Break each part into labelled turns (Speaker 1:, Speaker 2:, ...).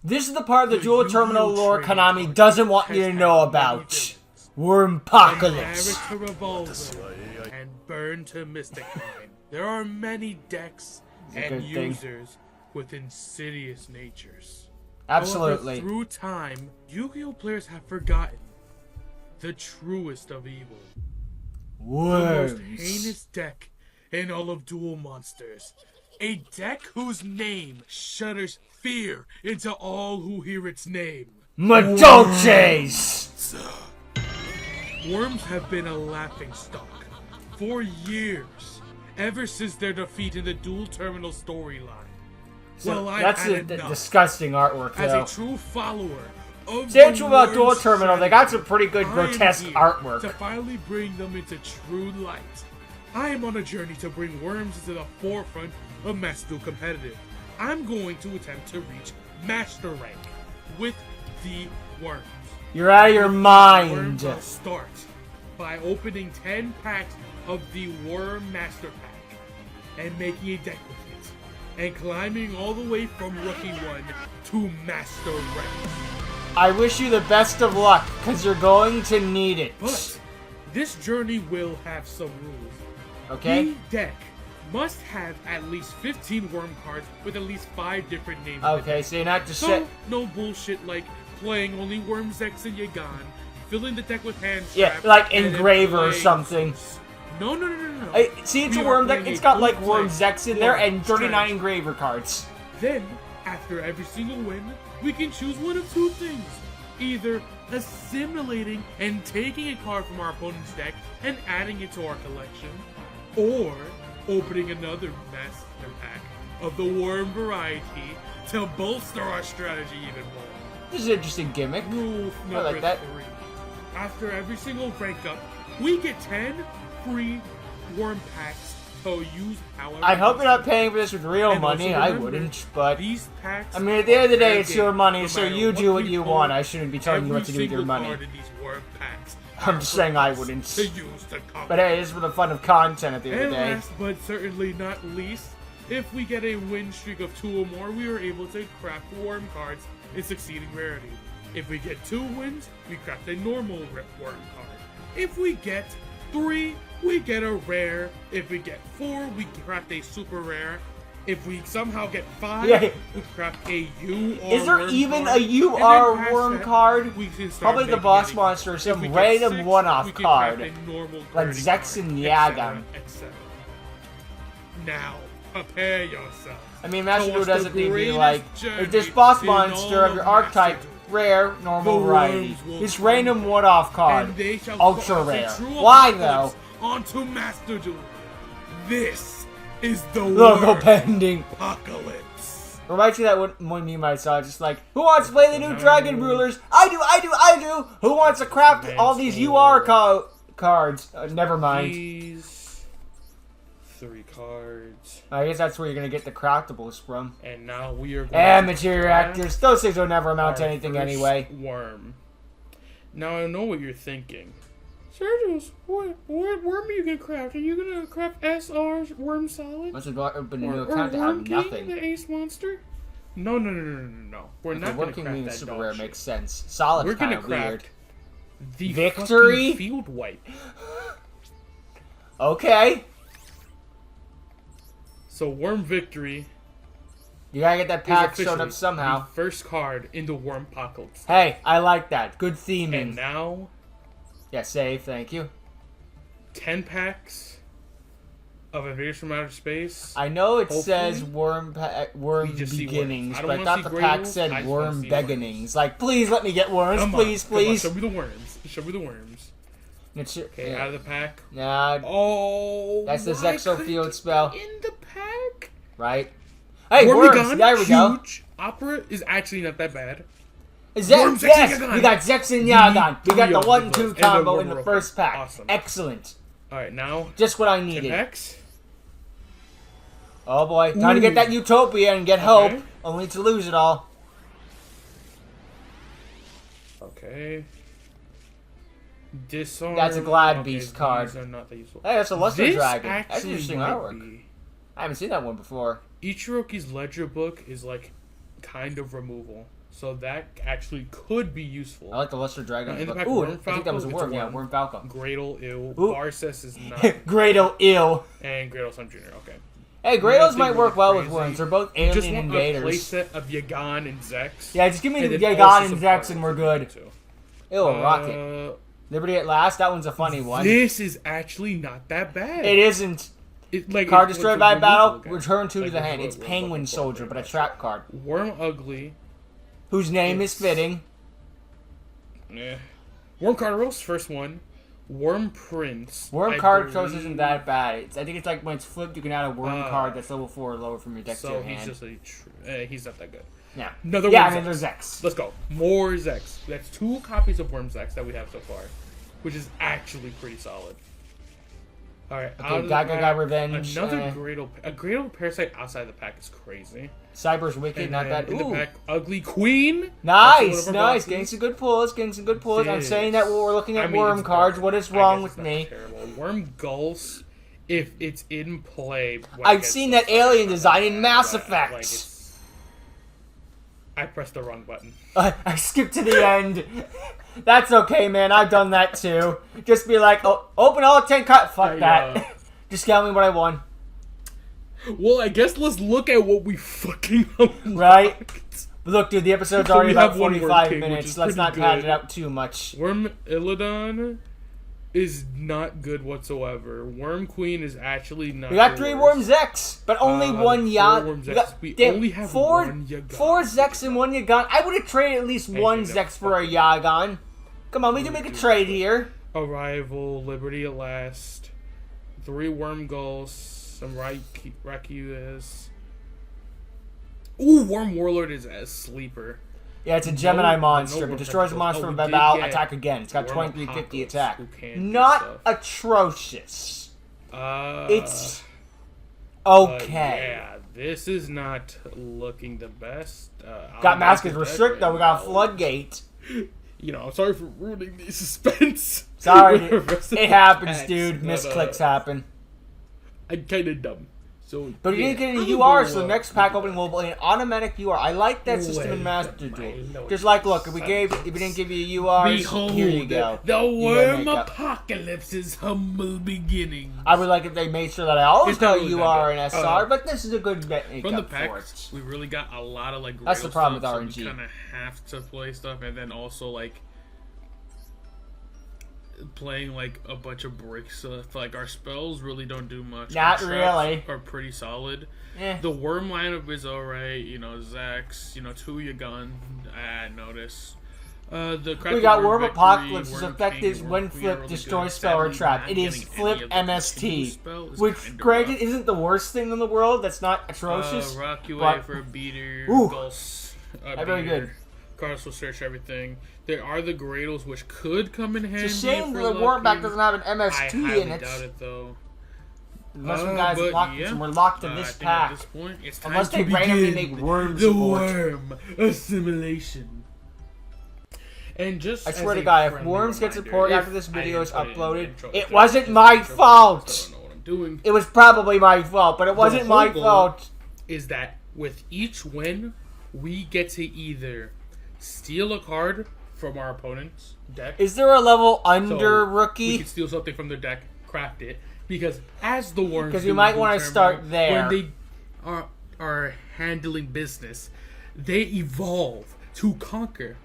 Speaker 1: This is the part of the Duel Terminal lore Konami doesn't want you to know about. Wormpocalypse.
Speaker 2: To Revolver and burn to Mystic Mine. There are many decks and users with insidious natures.
Speaker 1: Absolutely.
Speaker 2: However, through time, Yu-Gi-Oh! Players have forgotten the truest of evil.
Speaker 1: Worms.
Speaker 2: The most heinous deck in all of Duel Monsters. A deck whose name shudders fear into all who hear its name.
Speaker 1: Madolches!
Speaker 2: Worms have been a laughingstock for years, ever since their defeat in the Duel Terminal storyline.
Speaker 1: So
Speaker 2: Well,
Speaker 1: that's a disgusting artwork, though.
Speaker 2: As a true follower of
Speaker 1: Say what you about Duel Terminal, they got some pretty good grotesque artwork.
Speaker 2: To finally bring them into true light. I am on a journey to bring Worms into the forefront of Master Duel Competitive. I'm going to attempt to reach Master Rank with the Worms.
Speaker 1: You're out of your mind.
Speaker 2: Worms start by opening 10 packs of the Worm Master Pack and making a deck with it, and climbing all the way from Rookie 1 to Master Rank.
Speaker 1: I wish you the best of luck, because you're going to need it.
Speaker 2: But this journey will have some rules.
Speaker 1: Okay?
Speaker 2: The deck must have at least 15 Worm cards with at least 5 different names.
Speaker 1: Okay, so you're not just
Speaker 2: no bullshit like playing only Worm, Zex, and Yagan, filling the deck with hand
Speaker 1: yeah, like Engraver or something.
Speaker 2: No.
Speaker 1: See, it's a Worm deck. It's got like Worm Zex in there and 39 Engraver cards.
Speaker 2: Then, after every single win, we can choose one of two things. Either assimilating and taking a card from our opponent's deck and adding it to our collection, or opening another Master Pack of the Worm variety to bolster our strategy even more.
Speaker 1: This is an interesting gimmick.
Speaker 2: Rule number 3. After every single rank up, we get 10 free Worm packs to use however.
Speaker 1: I hope you're not paying for this with real money. I wouldn't, but
Speaker 2: these packs,
Speaker 1: I mean, at the end of the day, it's your money, so you do what you want. I shouldn't be telling you what to do with your money. I'm just saying I wouldn't. But hey, it's for the fun of content at the end of the day.
Speaker 2: And last but certainly not least, if we get a win streak of 2 or more, we are able to craft Worm cards in succeeding rarity. If we get 2 wins, we craft a normal Worm card. If we get 3, we get a rare. If we get 4, we craft a super rare. If we somehow get 5, we craft a UR.
Speaker 1: Is there
Speaker 2: Worm
Speaker 1: even
Speaker 2: card.
Speaker 1: a UR Worm
Speaker 2: that,
Speaker 1: card?
Speaker 2: We can start
Speaker 1: Probably the boss monster or some random
Speaker 2: 6,
Speaker 1: one-off card.
Speaker 2: Like
Speaker 1: Zex and Yagan.
Speaker 2: Now, prepare yourself.
Speaker 1: I mean, Master Duel doesn't need to be like, if this boss monster of your archetype, rare, normal variety. This random one-off card, ultra rare. Why though?
Speaker 2: Onto Master Duel. This is the
Speaker 1: logo pending.
Speaker 2: Apocalypse.
Speaker 1: Reminds me of that one meme I saw, just like, who wants to play the new Dragon Rulers? I do! Who wants to craft all these UR cards? Never mind.
Speaker 2: These 3 cards.
Speaker 1: I guess that's where you're gonna get the craftables from.
Speaker 2: And now we are going
Speaker 1: Amateur reactors. Those things will never amount to anything anyway.
Speaker 2: Worm. Now I know what you're thinking. Sergius, what worm are you gonna craft? Are you gonna craft SR's Worm Solid?
Speaker 1: Once you open a new account to have nothing.
Speaker 2: The Ace Monster? No. We're not gonna
Speaker 1: working
Speaker 2: craft
Speaker 1: means
Speaker 2: that
Speaker 1: super
Speaker 2: dog
Speaker 1: rare
Speaker 2: shit.
Speaker 1: makes sense. Solid's
Speaker 2: We're gonna
Speaker 1: kind of weird.
Speaker 2: craft the
Speaker 1: Victory
Speaker 2: Field Wipe.
Speaker 1: Okay.
Speaker 2: So Worm Victory.
Speaker 1: You gotta get that pack shown up somehow.
Speaker 2: The first card in the Wormpocalypse.
Speaker 1: Hey, I like that. Good theming.
Speaker 2: And now,
Speaker 1: yeah, save. Thank you.
Speaker 2: 10 packs of Invaders from Outer Space.
Speaker 1: I know it says Worm Beginnings, but I thought the pack said Worm Beginnings. Like, please let me get worms, please.
Speaker 2: Come on, show me the worms. Show me the worms. Okay, out of the pack.
Speaker 1: Nah.
Speaker 2: Oh,
Speaker 1: that's the Zexo Field spell.
Speaker 2: In the pack.
Speaker 1: Right. Hey, worms. There we go.
Speaker 2: Huge. Opera is actually not that bad.
Speaker 1: Yes, we got Zex and Yagan. We got the 1-2 combo in the first pack.
Speaker 2: Awesome.
Speaker 1: Excellent.
Speaker 2: Alright, now.
Speaker 1: Just what I needed.
Speaker 2: Packs.
Speaker 1: Oh boy, time to get that Utopia and get hope, only to lose it all.
Speaker 2: Okay. Disarm.
Speaker 1: That's a Glad Beast card.
Speaker 2: Are not that useful.
Speaker 1: Hey, that's a Luster Dragon. That's
Speaker 2: Actually
Speaker 1: interesting artwork. I haven't seen that one before.
Speaker 2: Ichiroki's ledger book is like kind of removal. So that actually could be useful.
Speaker 1: I like the Lesser Dragon.
Speaker 2: In the pack,
Speaker 1: Ooh,
Speaker 2: Worm
Speaker 1: I think that was a
Speaker 2: Falco,
Speaker 1: worm. Yeah, Worm Falco.
Speaker 2: Gradle, ew.
Speaker 1: Ooh.
Speaker 2: Barces is not.
Speaker 1: Gradle, ew.
Speaker 2: And Gradle Sun Jr., okay.
Speaker 1: Hey, Grados
Speaker 2: Nothing
Speaker 1: might work
Speaker 2: really
Speaker 1: well with
Speaker 2: crazy.
Speaker 1: worms. They're both
Speaker 2: You just
Speaker 1: alien
Speaker 2: want a
Speaker 1: invaders.
Speaker 2: playset of Yagan and Zex.
Speaker 1: Yeah, just give me
Speaker 2: and
Speaker 1: the
Speaker 2: then
Speaker 1: Yagan
Speaker 2: also
Speaker 1: and
Speaker 2: some
Speaker 1: Zex and we're
Speaker 2: cards
Speaker 1: good.
Speaker 2: too.
Speaker 1: Ew, a rocket. Liberty at Last, that one's a funny one.
Speaker 2: This is actually not that bad.
Speaker 1: It isn't.
Speaker 2: Like,
Speaker 1: Card
Speaker 2: it's
Speaker 1: destroyed by
Speaker 2: removable
Speaker 1: battle,
Speaker 2: again.
Speaker 1: return 2 to
Speaker 2: Like,
Speaker 1: the hand.
Speaker 2: what-
Speaker 1: It's
Speaker 2: what-
Speaker 1: Penguin
Speaker 2: what-
Speaker 1: Soldier,
Speaker 2: what-
Speaker 1: but a trap card.
Speaker 2: Worm Ugly.
Speaker 1: Whose name is fitting.
Speaker 2: Yeah. Worm Carderos, first one. Worm Prince.
Speaker 1: Worm
Speaker 2: I
Speaker 1: card choice
Speaker 2: believe-
Speaker 1: isn't that bad. I think it's like when it's flipped, you can add a worm
Speaker 2: Ah.
Speaker 1: card that's level 4 or lower from your deck to
Speaker 2: So
Speaker 1: your
Speaker 2: he's
Speaker 1: hand.
Speaker 2: just he's not that good.
Speaker 1: Yeah.
Speaker 2: Another
Speaker 1: Yeah,
Speaker 2: Worm
Speaker 1: and then
Speaker 2: Zex.
Speaker 1: there's Zex.
Speaker 2: Let's go. More Zex. That's 2 copies of Worm Zex that we have so far, which is actually pretty solid. All right.
Speaker 1: Okay, Gaga Revenge.
Speaker 2: Another Gradle. A Gradle Parasite outside the pack is crazy.
Speaker 1: Cyber's Wicked,
Speaker 2: And
Speaker 1: not
Speaker 2: then
Speaker 1: bad.
Speaker 2: in the
Speaker 1: Ooh.
Speaker 2: pack, Ugly Queen.
Speaker 1: Nice,
Speaker 2: That's one of our
Speaker 1: nice.
Speaker 2: boxes.
Speaker 1: Getting some good pulls, getting some good pulls. I'm
Speaker 2: This-
Speaker 1: saying that we're looking at
Speaker 2: I mean,
Speaker 1: worm
Speaker 2: it's
Speaker 1: cards.
Speaker 2: better.
Speaker 1: What is
Speaker 2: I
Speaker 1: wrong
Speaker 2: guess
Speaker 1: with
Speaker 2: it's not
Speaker 1: me?
Speaker 2: Terrible. Worm Gulls, if it's in play.
Speaker 1: I've seen that alien design in Mass Effect.
Speaker 2: Like it's, I pressed the wrong button.
Speaker 1: I skipped to the end. That's okay, man. I've done that too. Just be like, oh, open all 10 cards. Fuck
Speaker 2: I
Speaker 1: that.
Speaker 2: know.
Speaker 1: Just tell me what I won.
Speaker 2: Well, I guess let's look at what we fucking unlocked.
Speaker 1: Right? Look, dude, the episode's
Speaker 2: So
Speaker 1: already
Speaker 2: we
Speaker 1: about
Speaker 2: have one Worm
Speaker 1: 45
Speaker 2: King, which
Speaker 1: minutes.
Speaker 2: is
Speaker 1: Let's not
Speaker 2: pretty
Speaker 1: pad
Speaker 2: good.
Speaker 1: it out too much.
Speaker 2: Worm Illidan is not good whatsoever. Worm Queen is actually not.
Speaker 1: We got
Speaker 2: the
Speaker 1: 3
Speaker 2: worst.
Speaker 1: Worm Zex, but only 1
Speaker 2: 4
Speaker 1: Yacht.
Speaker 2: Worm
Speaker 1: We got
Speaker 2: Zex. We
Speaker 1: damn,
Speaker 2: only have
Speaker 1: 4
Speaker 2: 1 Yagan.
Speaker 1: 4 Zex and 1 Yagan. I would have traded at least
Speaker 2: Hey,
Speaker 1: 1
Speaker 2: dude,
Speaker 1: Zex for a Yagan. Come on, we can make a trade here.
Speaker 2: Arrival, Liberty at Last, 3 Worm Gulls, some Rakius. Ooh, Worm Warlord is a sleeper.
Speaker 1: Yeah, it's a Gemini
Speaker 2: No
Speaker 1: monster,
Speaker 2: Worm
Speaker 1: but destroys a
Speaker 2: Tentacles.
Speaker 1: monster
Speaker 2: Oh,
Speaker 1: from
Speaker 2: we
Speaker 1: the
Speaker 2: did
Speaker 1: battle,
Speaker 2: get
Speaker 1: attack again. It's got
Speaker 2: Worm
Speaker 1: 2350
Speaker 2: Apocalypse,
Speaker 1: attack.
Speaker 2: who can do
Speaker 1: Not
Speaker 2: stuff.
Speaker 1: atrocious. It's
Speaker 2: But
Speaker 1: okay.
Speaker 2: yeah, this is not looking the best.
Speaker 1: Got Mask as
Speaker 2: is
Speaker 1: Restrict, though. We got Floodgate.
Speaker 2: You know, I'm sorry for ruining the suspense.
Speaker 1: Sorry,
Speaker 2: with the rest of
Speaker 1: it
Speaker 2: the
Speaker 1: happens,
Speaker 2: packs,
Speaker 1: dude.
Speaker 2: but,
Speaker 1: Misclicks happen.
Speaker 2: I'm kind of dumb. So,
Speaker 1: But you
Speaker 2: yeah,
Speaker 1: didn't get
Speaker 2: I'm
Speaker 1: any
Speaker 2: gonna
Speaker 1: UR,
Speaker 2: go,
Speaker 1: so the next pack opening will be an automatic UR. I like that system in
Speaker 2: Well,
Speaker 1: Master Duel.
Speaker 2: no,
Speaker 1: Just like, look, if we didn't give you URs,
Speaker 2: Behold,
Speaker 1: here you go.
Speaker 2: the
Speaker 1: You gotta make up.
Speaker 2: Wormpocalypse's humble beginning.
Speaker 1: I would like if they made sure that I always
Speaker 2: It's not
Speaker 1: got
Speaker 2: really that
Speaker 1: UR
Speaker 2: good.
Speaker 1: and SR, but this is a good bet
Speaker 2: From the
Speaker 1: for
Speaker 2: packs,
Speaker 1: it.
Speaker 2: we really got a lot of like.
Speaker 1: That's the
Speaker 2: Grail
Speaker 1: problem
Speaker 2: stuff,
Speaker 1: with
Speaker 2: so
Speaker 1: RNG.
Speaker 2: we kind of have to play stuff, and then also like playing like a bunch of brick stuff. Like our spells really don't do much.
Speaker 1: Not
Speaker 2: Our traps
Speaker 1: really.
Speaker 2: Are pretty solid.
Speaker 1: Eh.
Speaker 2: The worm lineup is alright. You know, Zax. You know, 2 Yagun. I notice. The
Speaker 1: We got
Speaker 2: Worm
Speaker 1: Worm
Speaker 2: Victory,
Speaker 1: Apocalypse. Its
Speaker 2: Worm
Speaker 1: effect
Speaker 2: King,
Speaker 1: is
Speaker 2: Worm
Speaker 1: when
Speaker 2: Queen are
Speaker 1: flip,
Speaker 2: really
Speaker 1: destroy
Speaker 2: good.
Speaker 1: spell or
Speaker 2: Sadly,
Speaker 1: trap.
Speaker 2: not
Speaker 1: It is
Speaker 2: getting
Speaker 1: flip
Speaker 2: any of the
Speaker 1: MST,
Speaker 2: two spell is
Speaker 1: which
Speaker 2: kinda
Speaker 1: granted
Speaker 2: rough.
Speaker 1: isn't the worst thing in the world. That's not atrocious.
Speaker 2: Rock you
Speaker 1: but-
Speaker 2: away for a beater.
Speaker 1: Ooh.
Speaker 2: Gulls,
Speaker 1: Very good.
Speaker 2: Cards will search everything. There are the Gradles, which could come in handy.
Speaker 1: It's a shame
Speaker 2: if
Speaker 1: that
Speaker 2: we're
Speaker 1: the Warpack
Speaker 2: lucky.
Speaker 1: doesn't have an
Speaker 2: I
Speaker 1: MST
Speaker 2: highly
Speaker 1: in it.
Speaker 2: doubt it, though.
Speaker 1: Unless we guys
Speaker 2: But
Speaker 1: locked
Speaker 2: yeah,
Speaker 1: and we're locked in
Speaker 2: I
Speaker 1: this
Speaker 2: think
Speaker 1: pack.
Speaker 2: At this point, it's time
Speaker 1: Unless
Speaker 2: to
Speaker 1: they randomly
Speaker 2: begin
Speaker 1: make worms
Speaker 2: the
Speaker 1: support.
Speaker 2: worm assimilation. And just
Speaker 1: I swear
Speaker 2: as
Speaker 1: to
Speaker 2: a
Speaker 1: God, if
Speaker 2: friendly
Speaker 1: Worms get
Speaker 2: reminder,
Speaker 1: support
Speaker 2: if
Speaker 1: after this
Speaker 2: I
Speaker 1: video is
Speaker 2: didn't put it in the
Speaker 1: uploaded,
Speaker 2: intro,
Speaker 1: it
Speaker 2: if
Speaker 1: wasn't
Speaker 2: it's
Speaker 1: my
Speaker 2: in the intro,
Speaker 1: fault.
Speaker 2: I don't know what I'm doing.
Speaker 1: It was probably my fault, but it wasn't
Speaker 2: The
Speaker 1: my
Speaker 2: whole goal
Speaker 1: fault.
Speaker 2: Is that with each win, we get to either steal a card from our opponent's deck.
Speaker 1: Is there a level under
Speaker 2: We
Speaker 1: rookie?
Speaker 2: can steal something from their deck, craft it, because as the Worms,
Speaker 1: 'Cause you
Speaker 2: do
Speaker 1: might
Speaker 2: in
Speaker 1: wanna
Speaker 2: Blue
Speaker 1: start
Speaker 2: Terminal,
Speaker 1: there.
Speaker 2: When they are handling business, they evolve to conquer.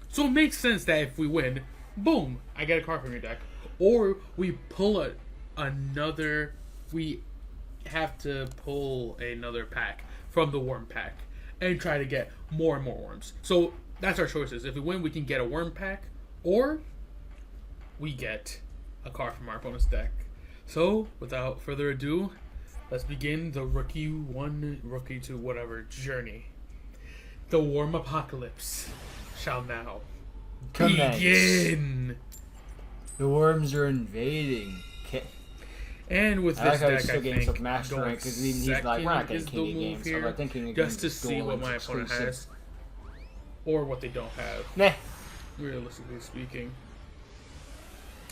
Speaker 2: So it makes sense that if we win, boom, I get a card from your deck, or we pull another. We have to pull another pack from the Worm pack and try to get more and more worms. So that's our choices. If we win, we can get a worm pack, or we get a card from our opponent's deck. So, without further ado, let's begin the Rookie 1, Rookie 2, whatever journey. The Wormpocalypse shall now
Speaker 1: Commence.
Speaker 2: begin.
Speaker 1: The worms are invading.
Speaker 2: And with
Speaker 1: I
Speaker 2: this
Speaker 1: like how he's
Speaker 2: deck,
Speaker 1: still
Speaker 2: I
Speaker 1: getting
Speaker 2: think
Speaker 1: some master
Speaker 2: going
Speaker 1: rank because he's like, we're not
Speaker 2: second is
Speaker 1: getting
Speaker 2: the
Speaker 1: Kingy
Speaker 2: move
Speaker 1: games. So
Speaker 2: here,
Speaker 1: I'm thinking
Speaker 2: just to see what my opponent
Speaker 1: exclusive.
Speaker 2: has, or what they don't have.
Speaker 1: Nah.
Speaker 2: Realistically speaking.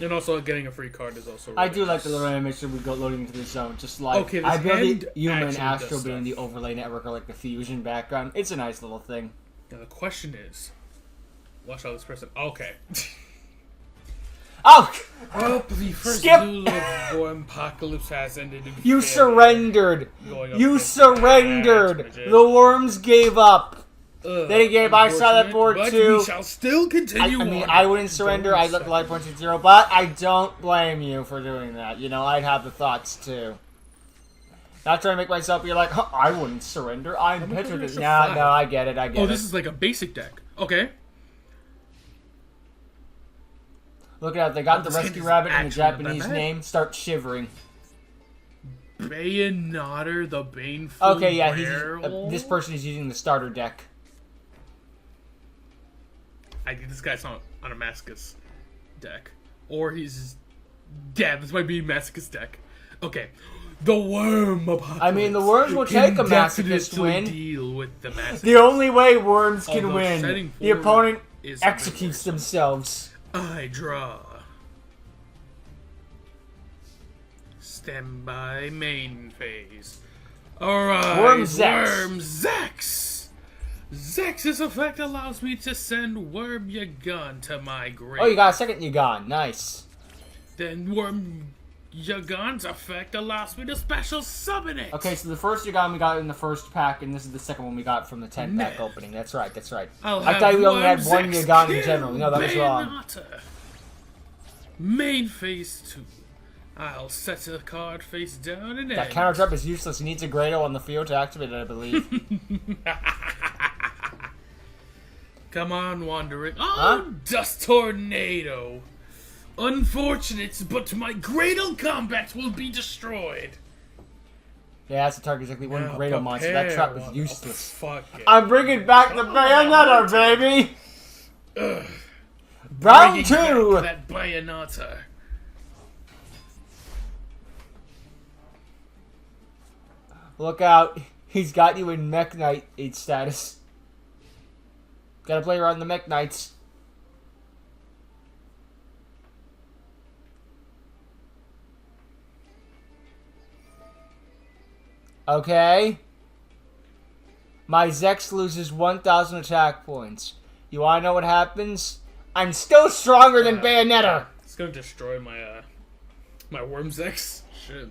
Speaker 2: And also getting a free card is also really
Speaker 1: I do like
Speaker 2: nice.
Speaker 1: the little animation we go loading into the zone. Just like
Speaker 2: Okay, this
Speaker 1: I built
Speaker 2: hand
Speaker 1: the Yuma and
Speaker 2: actually
Speaker 1: Astro
Speaker 2: does
Speaker 1: being the
Speaker 2: stuff.
Speaker 1: overlay network or like the fusion background. It's a nice little thing.
Speaker 2: Now the question is, watch out this person. Okay.
Speaker 1: Oh!
Speaker 2: Well, the first
Speaker 1: Skip!
Speaker 2: duel of Wormpocalypse has ended in
Speaker 1: You
Speaker 2: failure.
Speaker 1: surrendered.
Speaker 2: Going up
Speaker 1: You
Speaker 2: against
Speaker 1: surrendered.
Speaker 2: Magician.
Speaker 1: The worms gave up.
Speaker 2: Ugh,
Speaker 1: They gave. I saw that board
Speaker 2: but
Speaker 1: too.
Speaker 2: we shall still continue
Speaker 1: I mean,
Speaker 2: on.
Speaker 1: I wouldn't surrender. I'd let the life points at 0, but I don't blame you for doing that. You know, I'd have the thoughts too. Not trying to make myself be like, huh, I wouldn't surrender. I'm better than. No, no, I get it. I get it.
Speaker 2: Oh, this is like a basic deck. Okay.
Speaker 1: Look out! They got the
Speaker 2: this
Speaker 1: rescue
Speaker 2: is
Speaker 1: rabbit and the
Speaker 2: actually not that
Speaker 1: Japanese
Speaker 2: bad.
Speaker 1: name. Start shivering.
Speaker 2: Bayonator, the Baneful
Speaker 1: Okay, yeah,
Speaker 2: Werewolf?
Speaker 1: this person is using the starter deck.
Speaker 2: I think this guy's on a Masochist deck. Or he's... Yeah, this might be Masochist deck. Okay. The Wormpocalypse.
Speaker 1: I mean, the worms will take a
Speaker 2: can
Speaker 1: Masochist
Speaker 2: definitely
Speaker 1: win.
Speaker 2: Deal with the Masochist.
Speaker 1: The only way worms can
Speaker 2: Although
Speaker 1: win,
Speaker 2: setting
Speaker 1: the
Speaker 2: forward
Speaker 1: opponent
Speaker 2: is a bit
Speaker 1: executes
Speaker 2: worse.
Speaker 1: themselves.
Speaker 2: I draw. Stand by main phase. Alright,
Speaker 1: Worm
Speaker 2: Zex. Zex's effect allows me to send Worm Yagan to my grave.
Speaker 1: Oh, you got a second Yagan. Nice.
Speaker 2: Then Worm Yagan's effect allows me to special summon it.
Speaker 1: Okay, so the first Yagan we got in the first pack, and this is the second one we got from the 10 pack opening. That's right, that's right. I thought we only had one
Speaker 2: Zex
Speaker 1: Yagan in
Speaker 2: kill
Speaker 1: general. No, that was wrong.
Speaker 2: Bayonator. Main phase 2. I'll set a card face down and
Speaker 1: That
Speaker 2: end.
Speaker 1: counter trap is useless. He needs a Grado on the field to activate it, I believe.
Speaker 2: Come on, Wandering. Oh,
Speaker 1: Huh?
Speaker 2: Dust Tornado. Unfortunate, but my Gradle combat will be destroyed.
Speaker 1: Yeah, that's the target. Exactly one
Speaker 2: Now
Speaker 1: Grado monster. That trap
Speaker 2: prepare.
Speaker 1: is useless.
Speaker 2: Fuck it.
Speaker 1: I'm bringing back the Bayonator, baby!
Speaker 2: Ugh.
Speaker 1: Round
Speaker 2: Bringing
Speaker 1: 2!
Speaker 2: back that Bayonator.
Speaker 1: Look out. He's got you in Mech Knight 8 status. Gotta play around the Mech Knights. Okay. My Zex loses 1,000 attack points. You wanna know what happens? I'm still stronger than Bayonetta!
Speaker 2: It's gonna destroy my my Wormzex. Shit.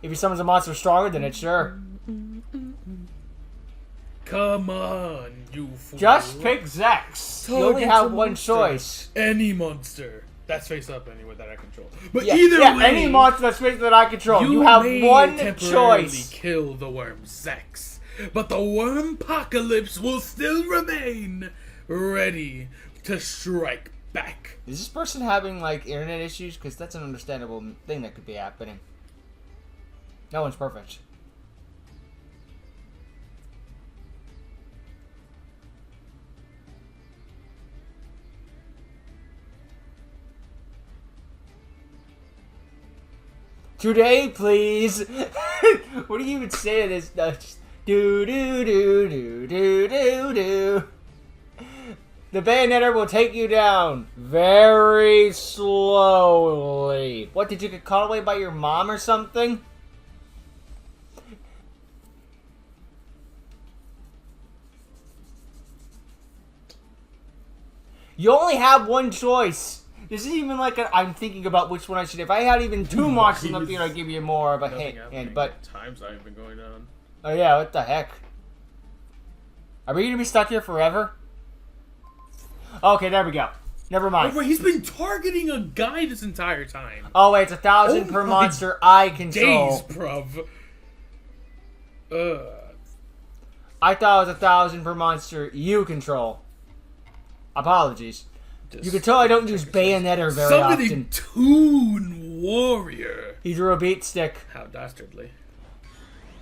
Speaker 1: If he summons a monster stronger than it, sure.
Speaker 2: Come on, you fool.
Speaker 1: Just pick Zex. You only
Speaker 2: Target's
Speaker 1: have
Speaker 2: a
Speaker 1: one
Speaker 2: monster.
Speaker 1: choice.
Speaker 2: Any monster. That's face up anyway that I control. But
Speaker 1: Yeah,
Speaker 2: either
Speaker 1: yeah,
Speaker 2: way,
Speaker 1: any monster that's bigger that I control. You have
Speaker 2: may
Speaker 1: one
Speaker 2: temporarily
Speaker 1: choice.
Speaker 2: kill the Wormzex, but the Wormpocalypse will still remain ready to strike back.
Speaker 1: Is this person having, like, internet issues? Because that's an understandable thing that could be happening. No one's perfect. Today, please. What do you even say to this? Just do do do do do do do. The Bayonetter will take you down very slowly. What, did you get caught away by your mom or something? You only have one choice. This isn't even like I'm thinking about which one I should. If I had even two monsters in the field, I'd give you more of a hint. But
Speaker 2: times I've been going on.
Speaker 1: oh yeah, what the heck? Are we gonna be stuck here forever? Okay, there we go. Never mind.
Speaker 2: Oh, wait, he's been targeting a guy this entire time.
Speaker 1: Oh wait, it's 1,000 per
Speaker 2: my
Speaker 1: monster I control.
Speaker 2: Days, bruv.
Speaker 1: I thought it was 1,000 per monster you control. Apologies. You can tell I don't use Bayonetter very
Speaker 2: Summoning
Speaker 1: often.
Speaker 2: Toon Warrior.
Speaker 1: He drew a beat stick.
Speaker 2: How dastardly.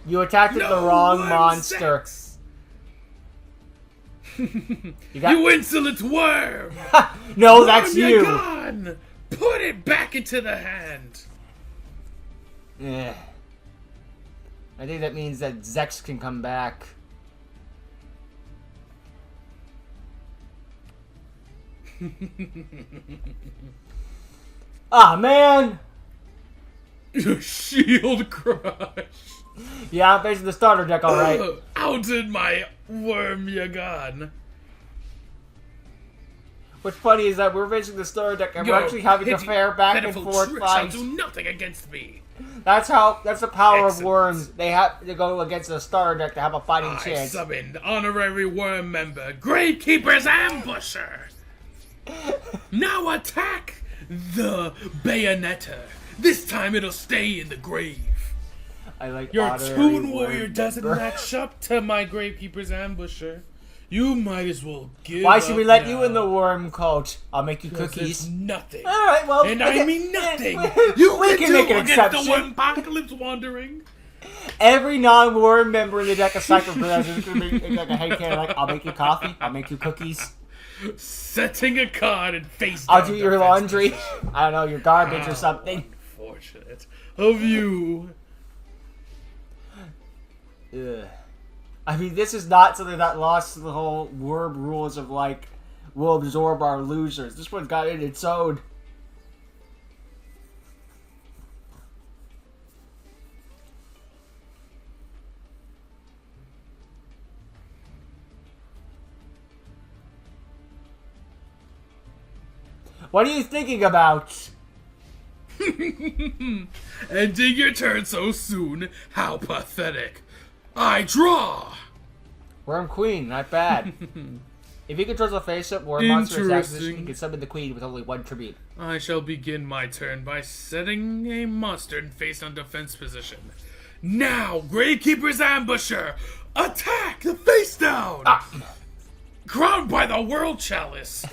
Speaker 1: You attacked with the wrong
Speaker 2: Worm
Speaker 1: monster.
Speaker 2: sex.
Speaker 1: You got
Speaker 2: You insolent worm!
Speaker 1: no, that's
Speaker 2: Worm
Speaker 1: you.
Speaker 2: Yagan! Put it back into the hand.
Speaker 1: Yeah. I think that means that Zex can come back. Ah, man!
Speaker 2: Shield crush.
Speaker 1: Yeah, I'm facing the starter deck, alright.
Speaker 2: Outed my Worm Yagan.
Speaker 1: What's funny is that we're facing the starter deck and we're
Speaker 2: Your
Speaker 1: actually having a
Speaker 2: petty,
Speaker 1: fair back and
Speaker 2: pitiful
Speaker 1: forth
Speaker 2: trick
Speaker 1: fight.
Speaker 2: shall do nothing against me.
Speaker 1: That's the power of
Speaker 2: Excellent.
Speaker 1: worms. They have to go against the starter deck to have a fighting
Speaker 2: I
Speaker 1: chance.
Speaker 2: summoned honorary worm member, Gravekeeper's Ambusher. Now attack the Bayonetta. This time it'll stay in the grave.
Speaker 1: I like
Speaker 2: Your
Speaker 1: honorary
Speaker 2: Toon
Speaker 1: worm
Speaker 2: Warrior doesn't
Speaker 1: member.
Speaker 2: match up to my Gravekeeper's Ambusher. You might as well give
Speaker 1: Why should we
Speaker 2: up
Speaker 1: let
Speaker 2: now.
Speaker 1: you in the worm cult? I'll make you
Speaker 2: 'Cause
Speaker 1: cookies.
Speaker 2: it's nothing.
Speaker 1: Alright, well...
Speaker 2: And
Speaker 1: okay,
Speaker 2: I mean nothing.
Speaker 1: we
Speaker 2: You
Speaker 1: can
Speaker 2: can
Speaker 1: make
Speaker 2: do
Speaker 1: an
Speaker 2: against the
Speaker 1: exception.
Speaker 2: Wormpocalypse wandering.
Speaker 1: Every non-worm member in the deck of Cypher Brothers is going to be like a head cannon, like, I'll make you coffee, I'll make you cookies,
Speaker 2: Setting a card and face
Speaker 1: I'll
Speaker 2: down
Speaker 1: do your
Speaker 2: defense
Speaker 1: laundry,
Speaker 2: position.
Speaker 1: I don't know, your garbage or
Speaker 2: How
Speaker 1: something.
Speaker 2: Unfortunate of you.
Speaker 1: Ugh. I mean, this is not something that lost the whole worm rules of, like, we'll absorb our losers. This one's got it in its own. What are you thinking about?
Speaker 2: Ending your turn so soon. How pathetic. I draw.
Speaker 1: Worm Queen, not bad. If he controls a face-up worm monster in his acquisition, he
Speaker 2: Interesting.
Speaker 1: can summon the queen with only one tribute.
Speaker 2: I shall begin my turn by setting a monster in face on defense position. Now, Gravekeeper's Ambusher, attack the face down. Crowned by the World Chalice.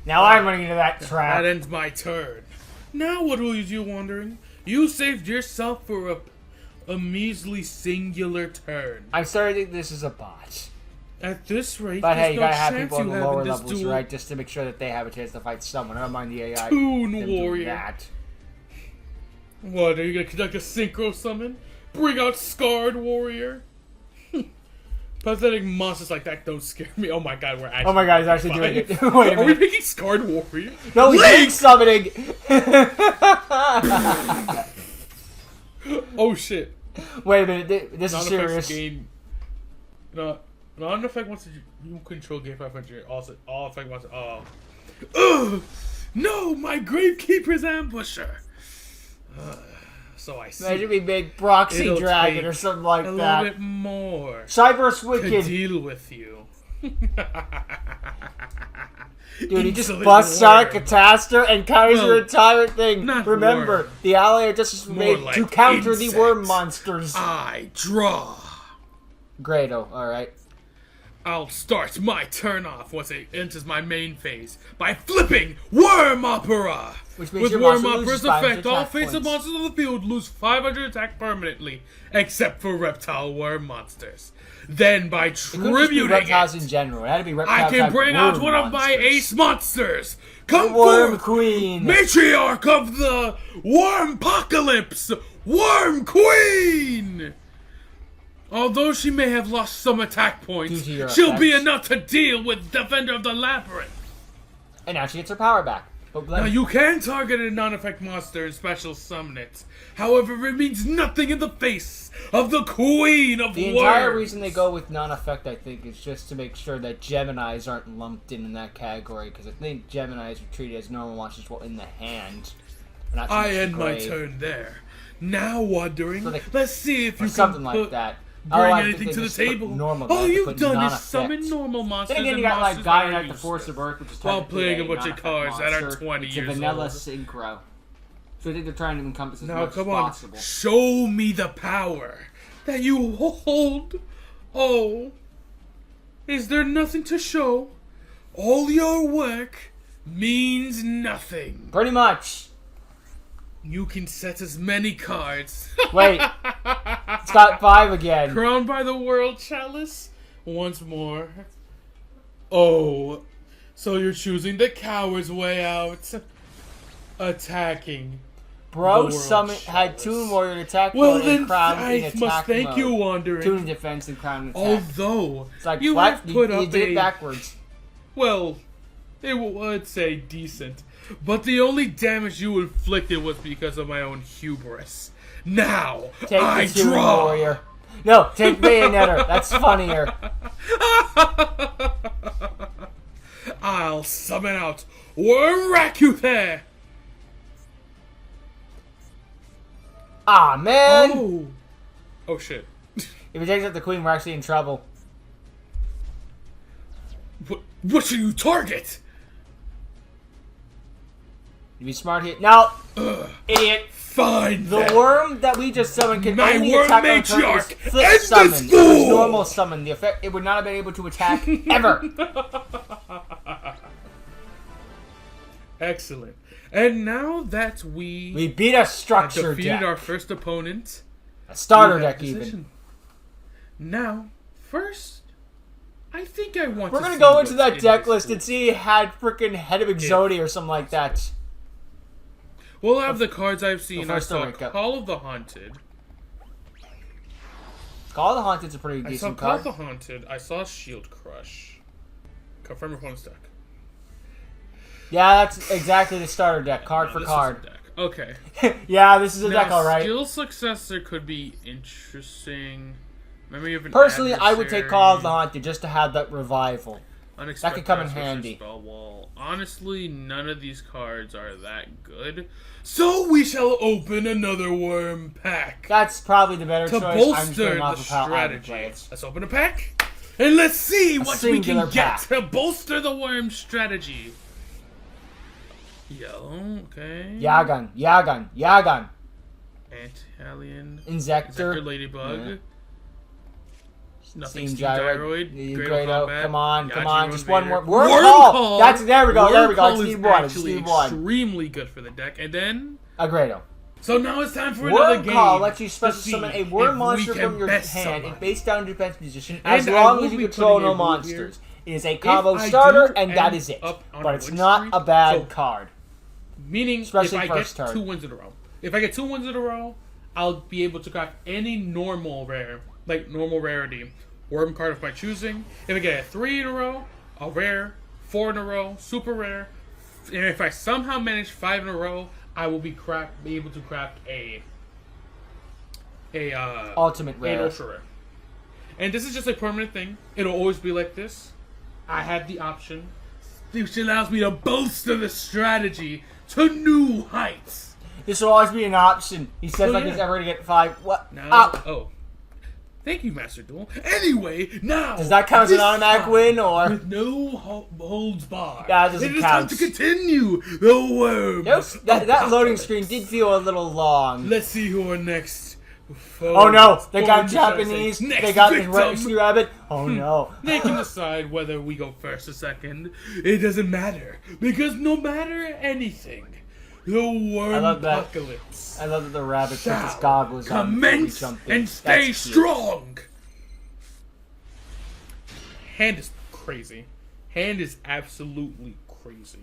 Speaker 1: Now I'm running into that trap.
Speaker 2: That ends my turn. Now what will you do, Wandering? You saved yourself for a measly singular turn.
Speaker 1: I'm starting to think this is a bot.
Speaker 2: At this rate,
Speaker 1: But hey,
Speaker 2: there's
Speaker 1: you
Speaker 2: no
Speaker 1: gotta have
Speaker 2: chance
Speaker 1: people on
Speaker 2: you
Speaker 1: the
Speaker 2: have
Speaker 1: lower
Speaker 2: in this
Speaker 1: levels,
Speaker 2: duel.
Speaker 1: right? Just to make sure that they have a chance to fight someone. I don't mind the AI.
Speaker 2: Toon
Speaker 1: them doing
Speaker 2: Warrior.
Speaker 1: that.
Speaker 2: What, are you gonna conduct a synchro summon? Bring out Scarred Warrior? Pathetic monsters like that don't scare me. Oh my god, we're actually...
Speaker 1: Oh my god, he's actually doing it. Wait a
Speaker 2: Are we
Speaker 1: minute.
Speaker 2: picking Scarred Warrior?
Speaker 1: No, he's
Speaker 2: Link!
Speaker 1: link summoning!
Speaker 2: Oh shit.
Speaker 1: Wait a minute, this is
Speaker 2: Non-effects
Speaker 1: serious.
Speaker 2: gain... No, non-effect monsters you control gain 500. Also, all effect monsters... Oh. Ugh! No, my Gravekeeper's Ambusher! So I see.
Speaker 1: Imagine we make Proxy
Speaker 2: It'll
Speaker 1: Dragon
Speaker 2: take
Speaker 1: or something like
Speaker 2: a
Speaker 1: that.
Speaker 2: little bit more
Speaker 1: Cyber's
Speaker 2: to
Speaker 1: Wicked.
Speaker 2: deal with you.
Speaker 1: Dude, he just
Speaker 2: Insolent
Speaker 1: busts out a
Speaker 2: worm.
Speaker 1: Catastor and counters
Speaker 2: Well,
Speaker 1: your entire thing.
Speaker 2: not
Speaker 1: Remember,
Speaker 2: worm.
Speaker 1: the ally of justice was
Speaker 2: More
Speaker 1: made
Speaker 2: like
Speaker 1: to counter the
Speaker 2: insect.
Speaker 1: worm monsters.
Speaker 2: I draw.
Speaker 1: Grado, alright.
Speaker 2: I'll start my turn off once it enters my main phase by flipping Worm Opera!
Speaker 1: Which means
Speaker 2: With
Speaker 1: your
Speaker 2: Worm
Speaker 1: monster
Speaker 2: Opera's
Speaker 1: loses 500
Speaker 2: effect, all
Speaker 1: attack
Speaker 2: face-up
Speaker 1: points.
Speaker 2: monsters on the field lose 500 attack permanently, except for reptile worm monsters. Then by
Speaker 1: It couldn't just be
Speaker 2: tributing
Speaker 1: reptiles
Speaker 2: it,
Speaker 1: in general. It had to be reptiles
Speaker 2: I can
Speaker 1: type
Speaker 2: bring out
Speaker 1: worm
Speaker 2: one of my
Speaker 1: monsters.
Speaker 2: ace monsters! Come
Speaker 1: Worm
Speaker 2: forth!
Speaker 1: Queen!
Speaker 2: Matriarch of the Wormpocalypse! Worm Queen! Although she may have lost some attack points,
Speaker 1: Due to your
Speaker 2: she'll be
Speaker 1: effects.
Speaker 2: enough to deal with Defender of the Labyrinth.
Speaker 1: And now she gets her power back. But
Speaker 2: Now you can target a non-effect monster and special summon it. However, it means nothing in the face of the Queen of
Speaker 1: the
Speaker 2: Worms.
Speaker 1: entire reason they go with non-effect, I think, is just to make sure that Geminis aren't lumped in that category. Because I think Geminis are treated as normal monsters while in the hand. Not so
Speaker 2: I
Speaker 1: much the
Speaker 2: end my
Speaker 1: grave.
Speaker 2: turn there. Now, Wandering,
Speaker 1: So they-
Speaker 2: let's see if
Speaker 1: Or
Speaker 2: you
Speaker 1: something
Speaker 2: can
Speaker 1: like
Speaker 2: put,
Speaker 1: that.
Speaker 2: bring
Speaker 1: Oh, I think
Speaker 2: anything
Speaker 1: they
Speaker 2: to the
Speaker 1: just put
Speaker 2: table.
Speaker 1: normal,
Speaker 2: All
Speaker 1: they
Speaker 2: you've
Speaker 1: put
Speaker 2: done is
Speaker 1: non-effect.
Speaker 2: summon normal monsters
Speaker 1: Then again, you
Speaker 2: and
Speaker 1: got like
Speaker 2: monsters that are
Speaker 1: Guy the Force
Speaker 2: useless.
Speaker 1: of Earth, which is
Speaker 2: While
Speaker 1: technically
Speaker 2: playing a bunch of
Speaker 1: non-effect
Speaker 2: cards that are
Speaker 1: monster.
Speaker 2: 20
Speaker 1: it's
Speaker 2: years
Speaker 1: a vanilla
Speaker 2: old.
Speaker 1: synchro. So I think they're trying to encompass as
Speaker 2: Now
Speaker 1: much
Speaker 2: come
Speaker 1: as
Speaker 2: on,
Speaker 1: possible.
Speaker 2: show me the power that you hold. Oh, is there nothing to show? All your work means nothing.
Speaker 1: Pretty much.
Speaker 2: You can set as many cards.
Speaker 1: Wait, it's got 5 again.
Speaker 2: Crowned by the World Chalice once more. Oh, so you're choosing the coward's way out. Attacking.
Speaker 1: Bro
Speaker 2: The
Speaker 1: summon
Speaker 2: World
Speaker 1: had
Speaker 2: Chalice.
Speaker 1: Toon Warrior in attack
Speaker 2: Well
Speaker 1: mode
Speaker 2: then,
Speaker 1: and Crown in
Speaker 2: I
Speaker 1: attack
Speaker 2: must thank
Speaker 1: mode.
Speaker 2: you, Wandering.
Speaker 1: Toon in defense and Crown in attack.
Speaker 2: Although,
Speaker 1: It's like,
Speaker 2: you
Speaker 1: what?
Speaker 2: have put
Speaker 1: you
Speaker 2: up
Speaker 1: did
Speaker 2: a...
Speaker 1: it backwards.
Speaker 2: Well, it would say decent. But the only damage you inflicted was because of my own hubris. Now,
Speaker 1: Take
Speaker 2: I
Speaker 1: the Toon
Speaker 2: draw!
Speaker 1: Warrior. No, take Bayonetter. That's funnier.
Speaker 2: I'll summon out Wormrakuthe!
Speaker 1: Ah, man!
Speaker 2: Oh! Oh, shit.
Speaker 1: If he takes out the queen, we're actually in trouble.
Speaker 2: What should you target?
Speaker 1: You be smart here. No! Idiot!
Speaker 2: Fine,
Speaker 1: The
Speaker 2: then.
Speaker 1: worm that we just summoned can
Speaker 2: My
Speaker 1: only
Speaker 2: worm
Speaker 1: attack on turn
Speaker 2: matriarch,
Speaker 1: with flip
Speaker 2: end this
Speaker 1: summon. If it was
Speaker 2: fool!
Speaker 1: normal summon, the effect it would not have been able to attack ever.
Speaker 2: Excellent. And now that we
Speaker 1: beat a
Speaker 2: have
Speaker 1: structure
Speaker 2: defeated
Speaker 1: deck.
Speaker 2: our first opponent,
Speaker 1: A starter
Speaker 2: we have
Speaker 1: deck, even.
Speaker 2: position. Now, first, I think I want
Speaker 1: We're
Speaker 2: to
Speaker 1: gonna
Speaker 2: see
Speaker 1: go into
Speaker 2: what's
Speaker 1: that
Speaker 2: in
Speaker 1: deck
Speaker 2: this
Speaker 1: list
Speaker 2: pool.
Speaker 1: and see it had freaking Head of Exodia or something like that.
Speaker 2: We'll have the cards I've seen. I
Speaker 1: first
Speaker 2: saw
Speaker 1: wake up.
Speaker 2: Call of the Haunted.
Speaker 1: Call of the Haunted's a pretty
Speaker 2: I saw
Speaker 1: decent
Speaker 2: Call of
Speaker 1: card.
Speaker 2: the Haunted. I saw Shield Crush. Confirm your opponent's deck.
Speaker 1: Yeah, that's exactly the starter deck, card
Speaker 2: No,
Speaker 1: for
Speaker 2: this
Speaker 1: card.
Speaker 2: is a deck. Okay.
Speaker 1: Yeah, this is a
Speaker 2: Now,
Speaker 1: deck, alright.
Speaker 2: Skill Successor could be interesting. Memory of an
Speaker 1: Personally, I would take Call of the
Speaker 2: adversary.
Speaker 1: Haunted just to have that revival.
Speaker 2: Unexpected
Speaker 1: come in
Speaker 2: Adversary
Speaker 1: handy.
Speaker 2: Spell wall. Honestly, none of these cards are that good. So we shall open another worm pack
Speaker 1: That's probably the better
Speaker 2: to
Speaker 1: choice. I'm just
Speaker 2: bolster
Speaker 1: going
Speaker 2: the
Speaker 1: off of how I would
Speaker 2: strategy.
Speaker 1: play it.
Speaker 2: Let's open a pack and let's see what we
Speaker 1: singular
Speaker 2: can get
Speaker 1: pack.
Speaker 2: to bolster the worm strategy. Yellow, okay.
Speaker 1: Yagan.
Speaker 2: Anti-alien.
Speaker 1: Inzector.
Speaker 2: Inzector Ladybug.
Speaker 1: Yeah.
Speaker 2: Nothing.
Speaker 1: Steam
Speaker 2: Steam
Speaker 1: Gyroid.
Speaker 2: Gyroid.
Speaker 1: Grado.
Speaker 2: Combat.
Speaker 1: Come on,
Speaker 2: Yajirobe
Speaker 1: just one more.
Speaker 2: Invader.
Speaker 1: Worm Call! That's, there we go,
Speaker 2: Worm
Speaker 1: I
Speaker 2: Call
Speaker 1: just
Speaker 2: is
Speaker 1: need one, I just
Speaker 2: actually
Speaker 1: need one.
Speaker 2: extremely good for the deck. And then,
Speaker 1: A Grado.
Speaker 2: so now it's time for another
Speaker 1: Worm
Speaker 2: game.
Speaker 1: Call lets you
Speaker 2: to
Speaker 1: special
Speaker 2: see
Speaker 1: summon a
Speaker 2: if
Speaker 1: worm
Speaker 2: we
Speaker 1: monster
Speaker 2: can
Speaker 1: from your
Speaker 2: best
Speaker 1: hand
Speaker 2: summon.
Speaker 1: in face down defense position
Speaker 2: And
Speaker 1: as
Speaker 2: I
Speaker 1: long
Speaker 2: will
Speaker 1: as you
Speaker 2: be
Speaker 1: control
Speaker 2: putting
Speaker 1: no
Speaker 2: a rule
Speaker 1: monsters.
Speaker 2: here.
Speaker 1: It is a combo
Speaker 2: I
Speaker 1: starter,
Speaker 2: do
Speaker 1: and that
Speaker 2: end
Speaker 1: is it.
Speaker 2: up on
Speaker 1: But
Speaker 2: a
Speaker 1: it's
Speaker 2: win
Speaker 1: not
Speaker 2: streak,
Speaker 1: a bad
Speaker 2: so-
Speaker 1: card.
Speaker 2: Meaning,
Speaker 1: Especially
Speaker 2: if I get
Speaker 1: first turn.
Speaker 2: 2 wins in a row. If I get 2 wins in a row, I'll be able to craft any normal rare, like normal rarity, worm card of my choosing. If I get a 3 in a row, a rare, 4 in a row, super rare. And if I somehow manage 5 in a row, I will be able to craft a
Speaker 1: Ultimate
Speaker 2: an
Speaker 1: rare.
Speaker 2: ultra rare. And this is just a permanent thing. It'll always be like this. I have the option, which allows me to bolster the strategy to new heights.
Speaker 1: This will always be an option. He says
Speaker 2: Oh,
Speaker 1: like
Speaker 2: yeah.
Speaker 1: he's ever gonna get 5. What?
Speaker 2: Now,
Speaker 1: Ah!
Speaker 2: oh. Thank you, Master Duel. Anyway, now...
Speaker 1: Does that count as an
Speaker 2: this
Speaker 1: automatic
Speaker 2: time,
Speaker 1: win, or?
Speaker 2: with no holds barred.
Speaker 1: Yeah, it doesn't
Speaker 2: It is time
Speaker 1: count.
Speaker 2: to continue the worm.
Speaker 1: That loading screen did feel a little long.
Speaker 2: Let's see who our next...
Speaker 1: Oh no, they
Speaker 2: Or
Speaker 1: got
Speaker 2: should I say,
Speaker 1: Japanese,
Speaker 2: next
Speaker 1: they got the
Speaker 2: victim.
Speaker 1: Rescue Rabbit. Oh no.
Speaker 2: They can decide whether we go first or second. It doesn't matter. Because no matter anything, the
Speaker 1: love that.
Speaker 2: Wormpocalypse
Speaker 1: I love that the rabbit puts his
Speaker 2: shall
Speaker 1: goggles on before he
Speaker 2: commence
Speaker 1: jumped in.
Speaker 2: and stay
Speaker 1: That's cute.
Speaker 2: strong. Hand is crazy. Hand is absolutely crazy.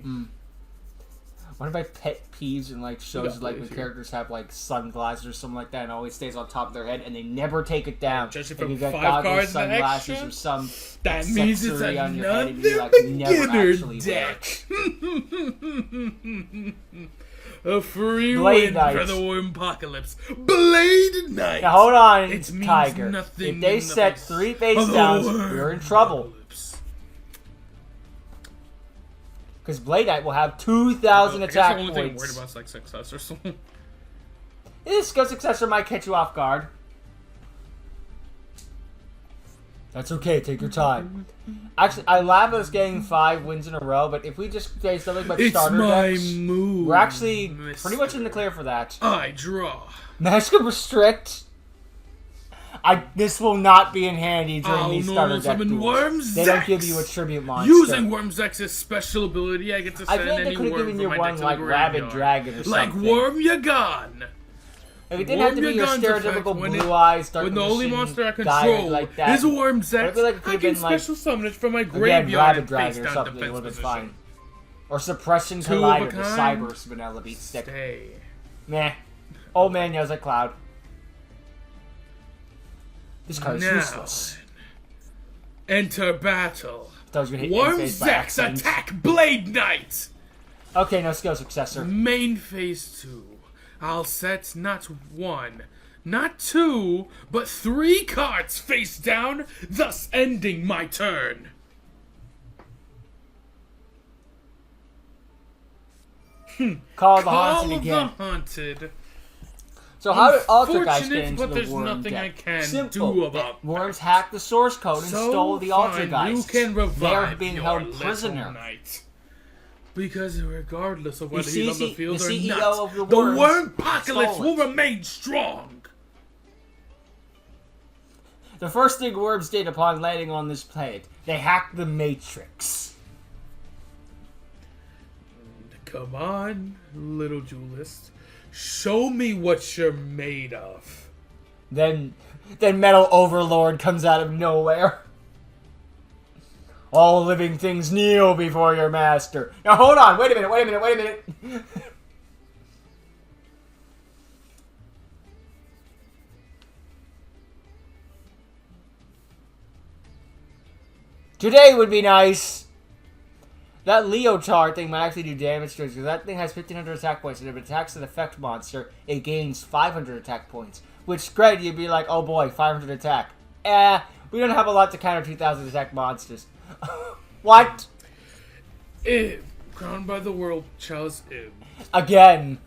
Speaker 1: One of my pet peeves in like shows is like when
Speaker 2: Blaze here.
Speaker 1: characters have like sunglasses or something like that and it always stays on top of their head and they never take it down.
Speaker 2: Judging
Speaker 1: Like,
Speaker 2: from
Speaker 1: you got
Speaker 2: 5
Speaker 1: goggles,
Speaker 2: cards and
Speaker 1: sunglasses,
Speaker 2: extra,
Speaker 1: or some
Speaker 2: That means it's
Speaker 1: accessory on your head
Speaker 2: another
Speaker 1: and you like never
Speaker 2: beginner
Speaker 1: actually wear it.
Speaker 2: deck. A free
Speaker 1: Blade
Speaker 2: win
Speaker 1: Knight.
Speaker 2: for the Wormpocalypse. Blade Knight.
Speaker 1: Now hold on,
Speaker 2: It means
Speaker 1: Tiger.
Speaker 2: nothing
Speaker 1: If they
Speaker 2: in the
Speaker 1: set
Speaker 2: face
Speaker 1: 3 face
Speaker 2: of the
Speaker 1: downs, you're in trouble.
Speaker 2: Wormpocalypse.
Speaker 1: Because Blade Knight will have 2,000
Speaker 2: I guess
Speaker 1: attack
Speaker 2: the only thing I'm worried
Speaker 1: points.
Speaker 2: about is like successors.
Speaker 1: This skill successor might catch you off guard. That's okay, take your time. Actually, I laugh at us getting 5 wins in a row, but if we just say something about
Speaker 2: It's
Speaker 1: starter
Speaker 2: my
Speaker 1: decks,
Speaker 2: move.
Speaker 1: we're actually pretty much in the clear for that.
Speaker 2: I draw.
Speaker 1: Magic Restrict. This will not be in handy during
Speaker 2: I'll
Speaker 1: these
Speaker 2: normal
Speaker 1: starter deck
Speaker 2: summon
Speaker 1: duels. They don't give
Speaker 2: Wormzex.
Speaker 1: you a tribute monster.
Speaker 2: Using Wormzex's special ability, I get to
Speaker 1: I
Speaker 2: send
Speaker 1: feel like they
Speaker 2: any
Speaker 1: could have
Speaker 2: worm
Speaker 1: given
Speaker 2: from
Speaker 1: you
Speaker 2: my
Speaker 1: one
Speaker 2: deck to
Speaker 1: like
Speaker 2: the
Speaker 1: Rabid
Speaker 2: graveyard.
Speaker 1: Dragon or
Speaker 2: Like
Speaker 1: something.
Speaker 2: Wormyagon.
Speaker 1: If it didn't have to be your
Speaker 2: Wormyagon's
Speaker 1: stereotypical
Speaker 2: effect when
Speaker 1: blue eyes, dark
Speaker 2: when the only
Speaker 1: machine
Speaker 2: monster I
Speaker 1: guy
Speaker 2: control
Speaker 1: like that.
Speaker 2: is a Wormzex,
Speaker 1: I feel like it could
Speaker 2: I
Speaker 1: have
Speaker 2: can
Speaker 1: been like
Speaker 2: special summon it from my
Speaker 1: again,
Speaker 2: graveyard
Speaker 1: Rabid
Speaker 2: and face
Speaker 1: Dragon or
Speaker 2: down
Speaker 1: something, it
Speaker 2: defense
Speaker 1: would have been
Speaker 2: position.
Speaker 1: fine. Or Suppression
Speaker 2: Two of a
Speaker 1: Collider, the
Speaker 2: kind.
Speaker 1: Cyber Vanilla Beat Stick.
Speaker 2: Stay.
Speaker 1: Meh. Old man yells at Cloud. This card is
Speaker 2: Now,
Speaker 1: useless.
Speaker 2: enter battle.
Speaker 1: Thought I was gonna hit end-phase by
Speaker 2: Wormzex
Speaker 1: accident.
Speaker 2: attack Blade Knight.
Speaker 1: Okay, no skill successor.
Speaker 2: Main phase 2. I'll set not 1, not 2, but 3 cards face down, thus ending my turn.
Speaker 1: Call the Haunted
Speaker 2: Call
Speaker 1: again.
Speaker 2: the Haunted.
Speaker 1: So how did Altergeist get
Speaker 2: Unfortunate,
Speaker 1: into
Speaker 2: but
Speaker 1: the
Speaker 2: there's
Speaker 1: worm
Speaker 2: nothing
Speaker 1: deck?
Speaker 2: I can
Speaker 1: Simple.
Speaker 2: do about
Speaker 1: Worms
Speaker 2: that.
Speaker 1: hacked the source code and
Speaker 2: So
Speaker 1: stole the
Speaker 2: fine,
Speaker 1: Altergeist.
Speaker 2: you can revive
Speaker 1: They are being
Speaker 2: your
Speaker 1: held
Speaker 2: little
Speaker 1: prisoner.
Speaker 2: knight. Because regardless of whether
Speaker 1: The
Speaker 2: he's on the
Speaker 1: CC
Speaker 2: field
Speaker 1: the
Speaker 2: or
Speaker 1: CEO
Speaker 2: not,
Speaker 1: of the
Speaker 2: the
Speaker 1: Worms
Speaker 2: Wormpocalypse
Speaker 1: stole
Speaker 2: will
Speaker 1: it.
Speaker 2: remain strong.
Speaker 1: The first thing Worms did upon landing on this planet, they hacked the Matrix.
Speaker 2: Come on, little duelist. Show me what you're made of.
Speaker 1: Then Metal Overlord comes out of nowhere. All living things kneel before your master. Now hold on, wait a minute. Today would be nice. That Leotard thing might actually do damage to us, because that thing has 1,500 attack points, and if it attacks an effect monster, it gains 500 attack points. Which, great, you'd be like, oh boy, 500 attack. We don't have a lot to counter 2,000 attack monsters. What?
Speaker 2: Crowned by the world, Charles Ib.
Speaker 1: Again.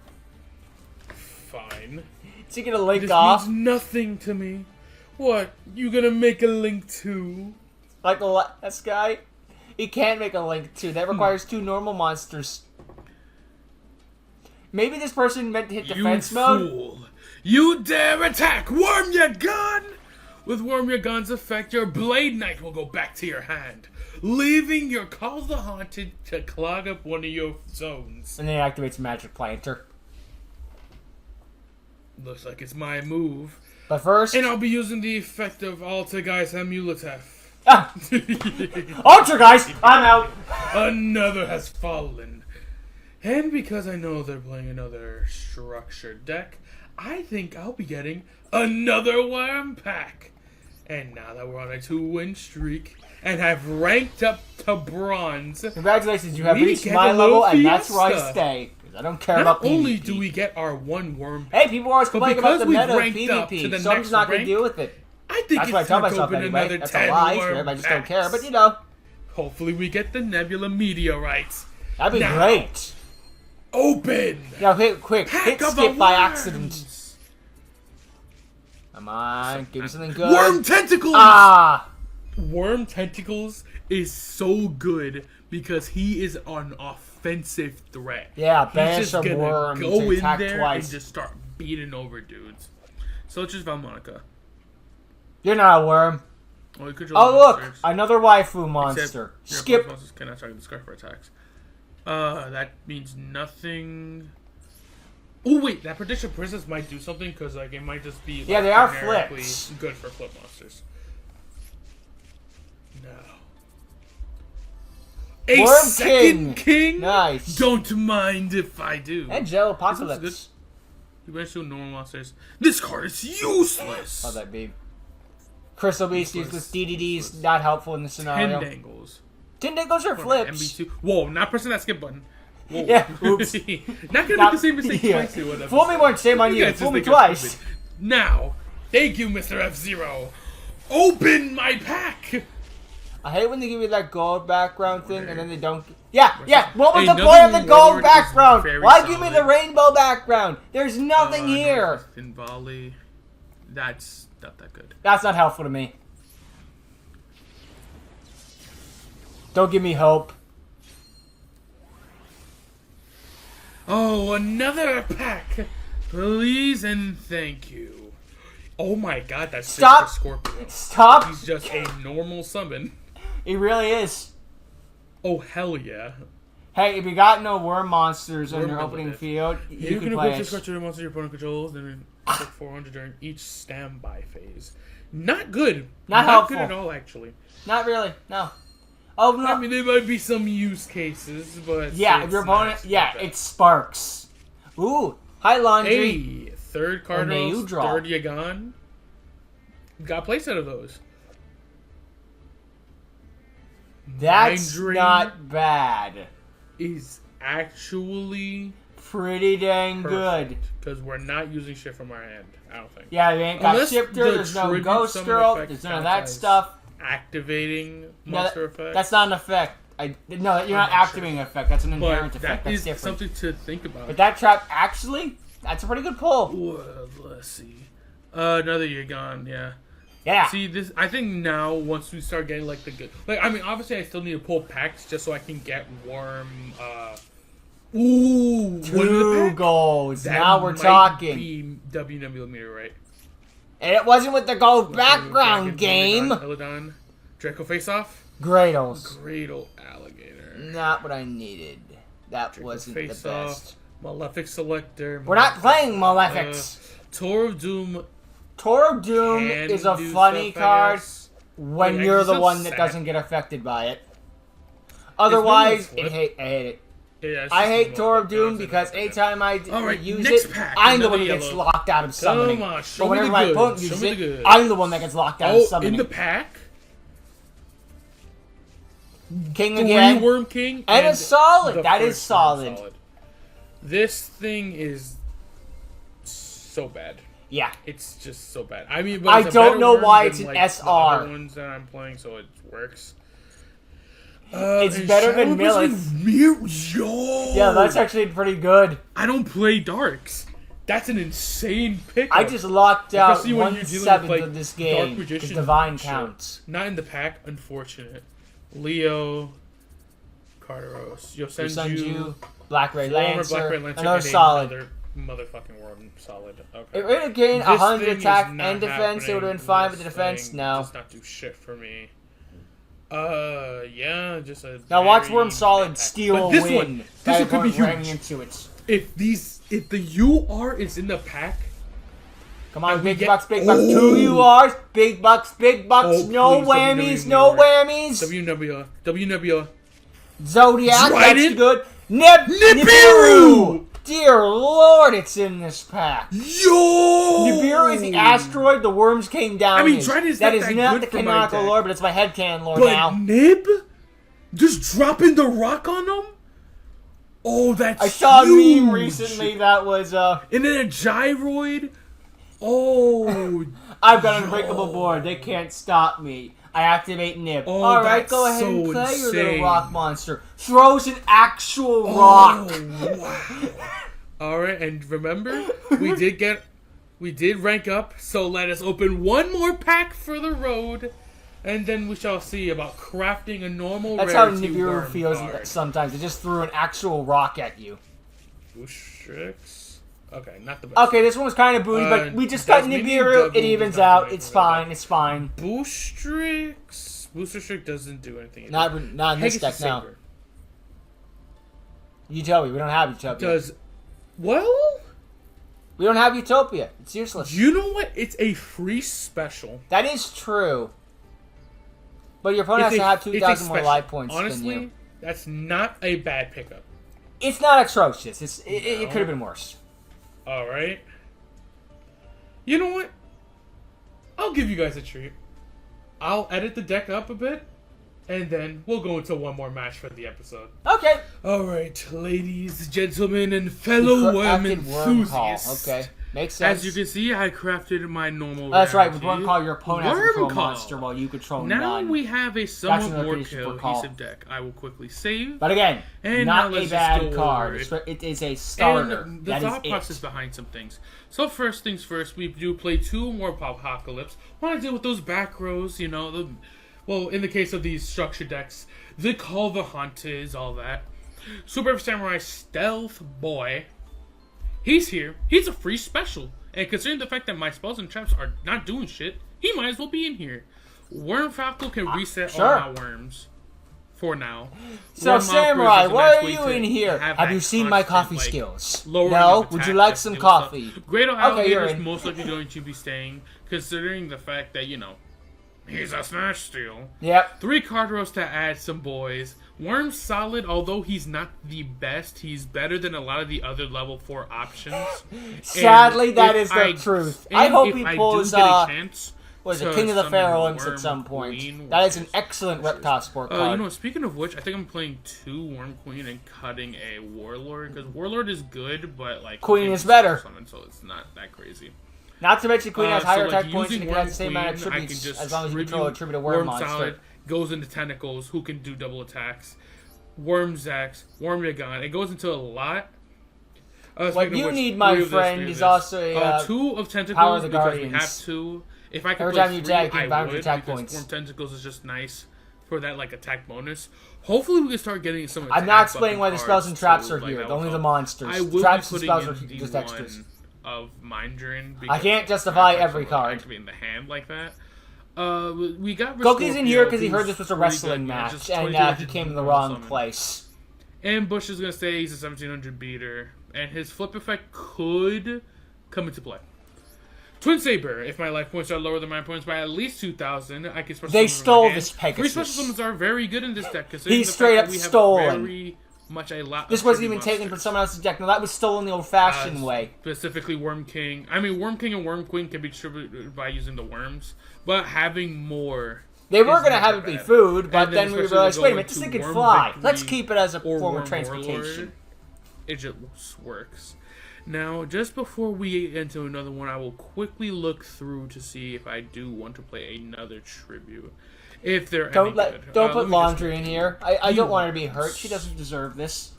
Speaker 2: Fine.
Speaker 1: Is he gonna link
Speaker 2: This
Speaker 1: off?
Speaker 2: means nothing to me. What? You gonna make a link too?
Speaker 1: Like the last guy? He can't make a link to. That requires 2 normal monsters. Maybe this person meant to hit defense mode?
Speaker 2: Fool! You dare attack Wormgun! With Wormgun's effect, your Blade Knight will go back to your hand, leaving your Call the Haunted to clog up one of your zones.
Speaker 1: And then he activates Magic Planter.
Speaker 2: Looks like it's my move.
Speaker 1: But first...
Speaker 2: And I'll be using the effect of Altergeist Amuletef.
Speaker 1: Ah! Ultra, guys! I'm out!
Speaker 2: Another has fallen. And because I know they're playing another structured deck, I think I'll be getting another Worm Pack. And now that we're on a 2-win streak and have ranked up to bronze,
Speaker 1: Congratulations, you have
Speaker 2: we
Speaker 1: reached
Speaker 2: get
Speaker 1: my
Speaker 2: a
Speaker 1: level,
Speaker 2: little
Speaker 1: and that's where I
Speaker 2: fiesta.
Speaker 1: stay. 'Cause I don't care
Speaker 2: not
Speaker 1: about PvP.
Speaker 2: only do we get our 1 Worm Pack,
Speaker 1: Hey, people are always complaining about
Speaker 2: because
Speaker 1: the
Speaker 2: we've
Speaker 1: meta of
Speaker 2: ranked up to
Speaker 1: PvP,
Speaker 2: the
Speaker 1: so I'm
Speaker 2: next
Speaker 1: just not going to
Speaker 2: rank,
Speaker 1: deal with it.
Speaker 2: I think
Speaker 1: That's what I
Speaker 2: it's
Speaker 1: tell
Speaker 2: time to
Speaker 1: myself
Speaker 2: open
Speaker 1: anyway.
Speaker 2: another
Speaker 1: That's
Speaker 2: 10
Speaker 1: a lie,
Speaker 2: Worm
Speaker 1: Scrib. I just don't
Speaker 2: Packs.
Speaker 1: care, but you know.
Speaker 2: Hopefully we get the Nebula Meteorites.
Speaker 1: That'd be
Speaker 2: Now,
Speaker 1: great.
Speaker 2: Open!
Speaker 1: Now, quick,
Speaker 2: Pack
Speaker 1: hit
Speaker 2: of
Speaker 1: skip
Speaker 2: the
Speaker 1: by
Speaker 2: worms.
Speaker 1: accident. Come on, give me something good.
Speaker 2: Worm Tentacles!
Speaker 1: Ah!
Speaker 2: Worm Tentacles is so good because he is an offensive threat.
Speaker 1: Yeah,
Speaker 2: He's
Speaker 1: banish
Speaker 2: just
Speaker 1: a
Speaker 2: gonna
Speaker 1: worm
Speaker 2: go
Speaker 1: to
Speaker 2: in
Speaker 1: attack
Speaker 2: there
Speaker 1: twice.
Speaker 2: and just start beating over dudes. So it's just Valmonica.
Speaker 1: You're not a worm.
Speaker 2: Oh, you control
Speaker 1: Oh, look!
Speaker 2: monsters.
Speaker 1: Another waifu
Speaker 2: Except
Speaker 1: monster.
Speaker 2: your
Speaker 1: Skip.
Speaker 2: monsters cannot target the scarf for attacks. That means nothing. Oh wait, that prediction princess might do something because like it might just be like,
Speaker 1: Yeah, they are
Speaker 2: generically
Speaker 1: flips.
Speaker 2: good for flip monsters. No. A
Speaker 1: Worm
Speaker 2: second king?
Speaker 1: Nice.
Speaker 2: Don't mind if I do.
Speaker 1: And Gel
Speaker 2: This
Speaker 1: Apocalypse.
Speaker 2: is You managed to normal monsters. This card is useless.
Speaker 1: How'd that be? Crystal Beast used with DDDs,
Speaker 2: Useless.
Speaker 1: not helpful in this scenario.
Speaker 2: Tendangles.
Speaker 1: Tendangles are flips.
Speaker 2: MB2. Whoa, not pressing that skip button. Whoa.
Speaker 1: Yeah, oops.
Speaker 2: Not gonna make the same mistake
Speaker 1: yeah.
Speaker 2: twice. Or whatever.
Speaker 1: Fool me once, shame on you.
Speaker 2: guys just
Speaker 1: Fool me
Speaker 2: think I'm
Speaker 1: twice.
Speaker 2: stupid. Now, thank you, Mr. F-Zero. Open my pack.
Speaker 1: I hate when they give you that gold background thing and then they don't. Yeah. What was the
Speaker 2: Another
Speaker 1: point of the gold
Speaker 2: Warlord is
Speaker 1: background?
Speaker 2: very
Speaker 1: Why give me the
Speaker 2: solid.
Speaker 1: rainbow background? There's nothing here.
Speaker 2: In volley, that's not that good.
Speaker 1: That's not helpful to me. Don't give me hope.
Speaker 2: Oh, another pack. Please and thank you. Oh my god, that's
Speaker 1: Stop.
Speaker 2: just for Scorpio.
Speaker 1: Stop.
Speaker 2: He's just a normal summon.
Speaker 1: He really is.
Speaker 2: Oh, hell yeah.
Speaker 1: Hey, if you got no worm monsters on
Speaker 2: Worm
Speaker 1: your opening
Speaker 2: Builder.
Speaker 1: field, you
Speaker 2: You
Speaker 1: can
Speaker 2: can
Speaker 1: play
Speaker 2: equip this
Speaker 1: it.
Speaker 2: card to the monster your opponent controls, then take 400 during each standby phase. Not good.
Speaker 1: Not
Speaker 2: good
Speaker 1: helpful.
Speaker 2: at all, actually.
Speaker 1: Not really. No. Oh no.
Speaker 2: I mean, there might be some use cases, but
Speaker 1: Yeah, if
Speaker 2: it's
Speaker 1: your opponent,
Speaker 2: not
Speaker 1: yeah,
Speaker 2: bad.
Speaker 1: it sparks. Ooh, hi laundry.
Speaker 2: Hey, third card
Speaker 1: And then you
Speaker 2: rolls,
Speaker 1: draw.
Speaker 2: third Yagan. Got a playset of those.
Speaker 1: That's
Speaker 2: Mind Drain
Speaker 1: not bad.
Speaker 2: Is actually
Speaker 1: Pretty dang good.
Speaker 2: because we're not using shit from our hand. I don't think.
Speaker 1: Yeah, they ain't got
Speaker 2: Unless
Speaker 1: shifter.
Speaker 2: the
Speaker 1: There's no
Speaker 2: tribute
Speaker 1: ghost
Speaker 2: summon
Speaker 1: girl.
Speaker 2: effect
Speaker 1: There's none of
Speaker 2: counts
Speaker 1: that
Speaker 2: as
Speaker 1: stuff.
Speaker 2: Activating
Speaker 1: No,
Speaker 2: monster effect.
Speaker 1: That's not an effect. No, you're not activating an effect. That's an inherent
Speaker 2: But
Speaker 1: effect.
Speaker 2: that
Speaker 1: That's
Speaker 2: is
Speaker 1: different.
Speaker 2: something to think about.
Speaker 1: But that trap actually, that's a pretty good pull.
Speaker 2: Well, let's see. Another year gone, yeah.
Speaker 1: Yeah.
Speaker 2: See, this. I think now, once we start getting, like, the good... Like, I mean, obviously, I still need to pull packs just so I can get Worm, Ooh!
Speaker 1: 2 goals.
Speaker 2: That
Speaker 1: Now we're
Speaker 2: might
Speaker 1: talking.
Speaker 2: Be WW meter, right?
Speaker 1: And it wasn't with the gold background game.
Speaker 2: Illidan. Draco face-off?
Speaker 1: Grados.
Speaker 2: Gradle Alligator.
Speaker 1: Not what I needed. That
Speaker 2: Draco
Speaker 1: wasn't the
Speaker 2: face-off.
Speaker 1: best.
Speaker 2: Malefic Selector.
Speaker 1: We're not playing Malefics.
Speaker 2: Tour of Doom.
Speaker 1: Tour of Doom
Speaker 2: Can
Speaker 1: is a
Speaker 2: do
Speaker 1: funny
Speaker 2: stuff, I
Speaker 1: card
Speaker 2: guess.
Speaker 1: when
Speaker 2: Wait,
Speaker 1: you're
Speaker 2: I'm
Speaker 1: the
Speaker 2: so
Speaker 1: one that
Speaker 2: sad.
Speaker 1: doesn't get affected by it. Otherwise,
Speaker 2: Is
Speaker 1: I hate it.
Speaker 2: Yeah, it's
Speaker 1: I
Speaker 2: just
Speaker 1: hate
Speaker 2: normal
Speaker 1: Tour of
Speaker 2: flip.
Speaker 1: Doom
Speaker 2: Yeah,
Speaker 1: because
Speaker 2: it's okay.
Speaker 1: anytime I
Speaker 2: Alright,
Speaker 1: use
Speaker 2: next
Speaker 1: it,
Speaker 2: pack,
Speaker 1: I'm the one
Speaker 2: another
Speaker 1: that gets
Speaker 2: yellow.
Speaker 1: locked out of summoning.
Speaker 2: Come on, show
Speaker 1: But
Speaker 2: me the
Speaker 1: whenever my
Speaker 2: goods.
Speaker 1: opponent
Speaker 2: Show
Speaker 1: uses
Speaker 2: me
Speaker 1: it,
Speaker 2: the goods.
Speaker 1: I'm the one that gets locked out of
Speaker 2: Oh,
Speaker 1: summoning.
Speaker 2: in the pack,
Speaker 1: King
Speaker 2: 3
Speaker 1: again.
Speaker 2: Worm King,
Speaker 1: And it's solid.
Speaker 2: the
Speaker 1: That is
Speaker 2: first Worm
Speaker 1: solid.
Speaker 2: This thing is so bad.
Speaker 1: Yeah.
Speaker 2: It's just so bad. I mean, but
Speaker 1: I
Speaker 2: it's a
Speaker 1: don't
Speaker 2: better
Speaker 1: know
Speaker 2: worm
Speaker 1: why
Speaker 2: than,
Speaker 1: it's an
Speaker 2: like,
Speaker 1: SR.
Speaker 2: The other ones that I'm playing, so it works.
Speaker 1: It's
Speaker 2: and
Speaker 1: better than
Speaker 2: Shadow
Speaker 1: Millith.
Speaker 2: Yo!
Speaker 1: Yeah, that's actually pretty good.
Speaker 2: I don't play Darks. That's an insane pickup.
Speaker 1: I just locked out
Speaker 2: Especially when you're dealing
Speaker 1: 1/7
Speaker 2: with, like,
Speaker 1: of this
Speaker 2: Dark
Speaker 1: game.
Speaker 2: Magician
Speaker 1: Because Divine
Speaker 2: shit.
Speaker 1: counts.
Speaker 2: Not in the pack, unfortunate. Leo, Carteros,
Speaker 1: Yosenju, Black Ray
Speaker 2: Former
Speaker 1: Lancer,
Speaker 2: Black Red Lancer,
Speaker 1: another
Speaker 2: and
Speaker 1: solid.
Speaker 2: another motherfucking worm solid. Okay.
Speaker 1: It would have gained
Speaker 2: This
Speaker 1: 100
Speaker 2: thing is
Speaker 1: attack
Speaker 2: not
Speaker 1: and defense. It would have been
Speaker 2: happening.
Speaker 1: fine with the
Speaker 2: This
Speaker 1: defense.
Speaker 2: thing
Speaker 1: No.
Speaker 2: does not do shit for me. Yeah, just a.
Speaker 1: Now watch
Speaker 2: very
Speaker 1: Worm Solid
Speaker 2: bad pack.
Speaker 1: steal
Speaker 2: But
Speaker 1: a
Speaker 2: this
Speaker 1: win.
Speaker 2: one, this
Speaker 1: by
Speaker 2: one could be
Speaker 1: opponent ramming
Speaker 2: huge.
Speaker 1: into it.
Speaker 2: If the UR is in the pack,
Speaker 1: Come on,
Speaker 2: And we
Speaker 1: big
Speaker 2: get-
Speaker 1: bucks, big bucks.
Speaker 2: Oh.
Speaker 1: 2 URs, big bucks, big bucks.
Speaker 2: Oh,
Speaker 1: No
Speaker 2: please,
Speaker 1: whammies,
Speaker 2: WWE
Speaker 1: no
Speaker 2: mirror.
Speaker 1: whammies.
Speaker 2: W.
Speaker 1: Zodiac, that's
Speaker 2: Trident.
Speaker 1: good.
Speaker 2: Nibiru!
Speaker 1: Nibiru! Dear Lord, it's in this pack.
Speaker 2: Yo!
Speaker 1: Nibiru is the asteroid the worms came down.
Speaker 2: I mean,
Speaker 1: is.
Speaker 2: Trident is
Speaker 1: that
Speaker 2: not
Speaker 1: is
Speaker 2: that
Speaker 1: not
Speaker 2: good
Speaker 1: the
Speaker 2: for my
Speaker 1: canonical
Speaker 2: deck.
Speaker 1: lore, but it's my headcanon lore
Speaker 2: But
Speaker 1: now.
Speaker 2: Nib? Just dropping the rock on them? Oh, that's
Speaker 1: I saw a
Speaker 2: huge.
Speaker 1: meme recently that was
Speaker 2: And then a gyroid? Oh.
Speaker 1: I've got an unbreakable board. They can't stop me. I activate Nib.
Speaker 2: Oh,
Speaker 1: Alright,
Speaker 2: that's
Speaker 1: go ahead and
Speaker 2: so
Speaker 1: play your little
Speaker 2: insane.
Speaker 1: rock monster. Throws an actual rock.
Speaker 2: Oh, wow. Alright, and remember, we did rank up, so let us open one more pack for the road, and then we shall see about crafting a normal
Speaker 1: That's how
Speaker 2: rarity
Speaker 1: Nibiru
Speaker 2: worm
Speaker 1: feels
Speaker 2: card.
Speaker 1: sometimes. It just threw an actual rock at you.
Speaker 2: Boostrix? Okay, not the best.
Speaker 1: Okay, this one was kind of booty, but we just got Nibiru. It evens out. It's fine. It's fine.
Speaker 2: Boostrix? Boostrix doesn't do anything.
Speaker 1: Not in this deck now. Utopia. We don't have Utopia.
Speaker 2: Well,
Speaker 1: We don't have Utopia. It's useless.
Speaker 2: you know what? It's a free special.
Speaker 1: That is true. But your opponent has to have 2,000 more life points
Speaker 2: Honestly,
Speaker 1: than you.
Speaker 2: that's not a bad pickup.
Speaker 1: It's not atrocious. It
Speaker 2: No.
Speaker 1: could have been worse.
Speaker 2: Alright. You know what? I'll give you guys a treat. I'll edit the deck up a bit, and then we'll go into one more match for the episode.
Speaker 1: Okay.
Speaker 2: Alright, ladies, gentlemen, and fellow worm
Speaker 1: Acted worm call.
Speaker 2: enthusiasts.
Speaker 1: Okay. Makes sense.
Speaker 2: As you can see, I crafted my normal
Speaker 1: That's right. With
Speaker 2: rarity.
Speaker 1: Worm Call, your opponent has to
Speaker 2: Worm
Speaker 1: control a
Speaker 2: Call.
Speaker 1: monster while you control
Speaker 2: Now
Speaker 1: none.
Speaker 2: we have a somewhat
Speaker 1: another
Speaker 2: more
Speaker 1: condition for call.
Speaker 2: cohesive deck. I will quickly save.
Speaker 1: But again,
Speaker 2: And now
Speaker 1: not a
Speaker 2: let's just
Speaker 1: bad
Speaker 2: go
Speaker 1: card.
Speaker 2: over
Speaker 1: It is a starter.
Speaker 2: And the
Speaker 1: That
Speaker 2: thought
Speaker 1: is
Speaker 2: process
Speaker 1: it.
Speaker 2: behind some things. So first things first, we do play 2 more Wormpocalypse. Want to deal with those back rows, you know. Well, in the case of these structure decks, the Call the Haunted, all that. Super Samurai Stealth Boy. He's here. He's a free special. And considering the fact that my spells and traps are not doing shit, he might as well be in here. Wormfalco can reset
Speaker 1: sure.
Speaker 2: all my worms. For now.
Speaker 1: So,
Speaker 2: Worm
Speaker 1: Samurai,
Speaker 2: Mockers is a
Speaker 1: why
Speaker 2: nice
Speaker 1: are
Speaker 2: way
Speaker 1: you
Speaker 2: to
Speaker 1: in here?
Speaker 2: have
Speaker 1: Have
Speaker 2: that
Speaker 1: you seen my
Speaker 2: constant,
Speaker 1: coffee
Speaker 2: like,
Speaker 1: skills?
Speaker 2: lowering
Speaker 1: No?
Speaker 2: of
Speaker 1: Would
Speaker 2: attack,
Speaker 1: you like
Speaker 2: that
Speaker 1: some
Speaker 2: stable stuff.
Speaker 1: coffee?
Speaker 2: Great
Speaker 1: Okay,
Speaker 2: Alligator
Speaker 1: you're
Speaker 2: is
Speaker 1: in.
Speaker 2: most likely going to be staying, considering the fact that, you know, he's a Smash Steel.
Speaker 1: Yep.
Speaker 2: 3 card rows to add some boys. Worm Solid, although he's not the best, he's better than a lot of the other level 4 options.
Speaker 1: Sadly,
Speaker 2: And
Speaker 1: that
Speaker 2: if
Speaker 1: is the truth.
Speaker 2: and
Speaker 1: I hope
Speaker 2: if
Speaker 1: he
Speaker 2: I
Speaker 1: pulls,
Speaker 2: do get a chance
Speaker 1: was it
Speaker 2: to
Speaker 1: King of the
Speaker 2: summon
Speaker 1: Pharaoh Imps
Speaker 2: Worm
Speaker 1: at some point?
Speaker 2: Queen,
Speaker 1: That is an excellent Reptile Sport card.
Speaker 2: you know, speaking of which, I think I'm playing 2 Worm Queen and cutting a Warlord, because Warlord is good, but, like...
Speaker 1: Queen is better.
Speaker 2: Summon, so it's not that crazy.
Speaker 1: Not to mention Queen has higher
Speaker 2: so, like,
Speaker 1: attack points and
Speaker 2: using
Speaker 1: it has
Speaker 2: Worm
Speaker 1: the same amount of
Speaker 2: Queen, I can
Speaker 1: attributes
Speaker 2: just
Speaker 1: as long as you control a
Speaker 2: tribute
Speaker 1: tribute Worm
Speaker 2: Solid,
Speaker 1: monster.
Speaker 2: goes into tentacles, who can do double attacks. Wormzax, Wormyagon. It goes into a lot.
Speaker 1: What you need, my friend, is also a
Speaker 2: 2 of tentacles
Speaker 1: Power of the
Speaker 2: because
Speaker 1: Guardians.
Speaker 2: we have 2. If I could
Speaker 1: Every
Speaker 2: play
Speaker 1: time you
Speaker 2: 3,
Speaker 1: attack, you
Speaker 2: I
Speaker 1: bounce
Speaker 2: would,
Speaker 1: attack
Speaker 2: because
Speaker 1: points.
Speaker 2: Worm Tentacles is just nice for that like attack bonus. Hopefully we can start getting some attack
Speaker 1: I'm not explaining why the spells and traps
Speaker 2: too,
Speaker 1: are here.
Speaker 2: that
Speaker 1: Only
Speaker 2: will
Speaker 1: the
Speaker 2: help.
Speaker 1: monsters.
Speaker 2: I will
Speaker 1: Traps
Speaker 2: be
Speaker 1: and
Speaker 2: putting
Speaker 1: spells
Speaker 2: in
Speaker 1: are just extras.
Speaker 2: D1 of Mind Drain.
Speaker 1: I can't justify every card.
Speaker 2: Activating the hand like that. We got
Speaker 1: Goki's in here because he
Speaker 2: Scorpio,
Speaker 1: heard this was a
Speaker 2: who's
Speaker 1: wrestling
Speaker 2: pretty good,
Speaker 1: match,
Speaker 2: just
Speaker 1: and
Speaker 2: 2200
Speaker 1: he came in the
Speaker 2: normal
Speaker 1: wrong
Speaker 2: summon.
Speaker 1: place.
Speaker 2: And Bush is going to say he's a 1700 beater, and his flip effect could come into play. Twin Saber, if my life points are lower than my points by at least 2,000, I can special
Speaker 1: They
Speaker 2: summon
Speaker 1: stole
Speaker 2: my hand.
Speaker 1: this
Speaker 2: 3
Speaker 1: Pegasus.
Speaker 2: special summons are very good in this deck, considering
Speaker 1: He's
Speaker 2: the
Speaker 1: straight
Speaker 2: fact
Speaker 1: up
Speaker 2: that we have
Speaker 1: stolen.
Speaker 2: very much a lot
Speaker 1: This
Speaker 2: of
Speaker 1: wasn't
Speaker 2: tribute
Speaker 1: even taken from
Speaker 2: monsters.
Speaker 1: someone else's deck. No, that was stolen the old-fashioned way.
Speaker 2: Specifically Worm King. I mean, Worm King and Worm Queen can be distributed by using the worms, but having more...
Speaker 1: They were
Speaker 2: is
Speaker 1: going to have
Speaker 2: never
Speaker 1: it be
Speaker 2: bad.
Speaker 1: food, but
Speaker 2: And
Speaker 1: then we
Speaker 2: especially
Speaker 1: realized,
Speaker 2: to
Speaker 1: wait a
Speaker 2: go
Speaker 1: minute, this
Speaker 2: into
Speaker 1: thing can
Speaker 2: Worm
Speaker 1: fly.
Speaker 2: Victory
Speaker 1: Let's keep it as a
Speaker 2: or
Speaker 1: form
Speaker 2: Worm
Speaker 1: of transportation.
Speaker 2: Warlord. It just works. Now, just before we get into another one, I will quickly look through to see if I do want to play another tribute. If they're
Speaker 1: Don't
Speaker 2: any good.
Speaker 1: don't
Speaker 2: Let
Speaker 1: put
Speaker 2: me
Speaker 1: Laundry
Speaker 2: just-
Speaker 1: in here. I don't
Speaker 2: You
Speaker 1: want her to be
Speaker 2: want-
Speaker 1: hurt. She doesn't deserve this.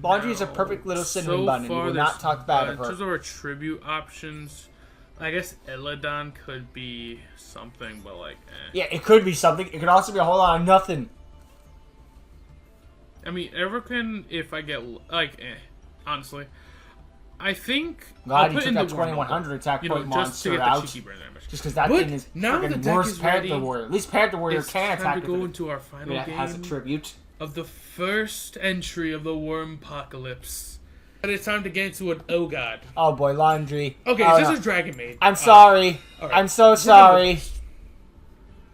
Speaker 1: Laundry is a
Speaker 2: Now,
Speaker 1: perfect little cinnamon
Speaker 2: so
Speaker 1: bun, and we
Speaker 2: far
Speaker 1: will not
Speaker 2: there's,
Speaker 1: talk bad of
Speaker 2: in terms
Speaker 1: her.
Speaker 2: of our tribute options, I guess Eladon could be something, but like, eh.
Speaker 1: Yeah, it could be something. It could also be a whole lot of nothing.
Speaker 2: I mean, Everkin, if I get, like, honestly. I think
Speaker 1: God,
Speaker 2: I'll
Speaker 1: you
Speaker 2: put
Speaker 1: took
Speaker 2: in
Speaker 1: that
Speaker 2: the
Speaker 1: 2100 attack
Speaker 2: you know,
Speaker 1: point
Speaker 2: just to
Speaker 1: monster
Speaker 2: get
Speaker 1: out.
Speaker 2: the cheeky burn damage.
Speaker 1: Just because that
Speaker 2: But
Speaker 1: thing is
Speaker 2: now the
Speaker 1: freaking
Speaker 2: deck
Speaker 1: worse
Speaker 2: is
Speaker 1: Panther
Speaker 2: ready.
Speaker 1: Warrior. At least Panther Warrior
Speaker 2: It's
Speaker 1: can
Speaker 2: time
Speaker 1: attack
Speaker 2: to
Speaker 1: if
Speaker 2: go
Speaker 1: it
Speaker 2: into our final
Speaker 1: it has a
Speaker 2: game
Speaker 1: tribute.
Speaker 2: of the first entry of the Wormpocalypse. But it's time to get into an Oh God.
Speaker 1: Oh boy, Laundry.
Speaker 2: Okay,
Speaker 1: Oh,
Speaker 2: this
Speaker 1: no.
Speaker 2: is Dragon Maid.
Speaker 1: I'm sorry.
Speaker 2: all right.
Speaker 1: I'm so
Speaker 2: We're
Speaker 1: sorry.
Speaker 2: gonna-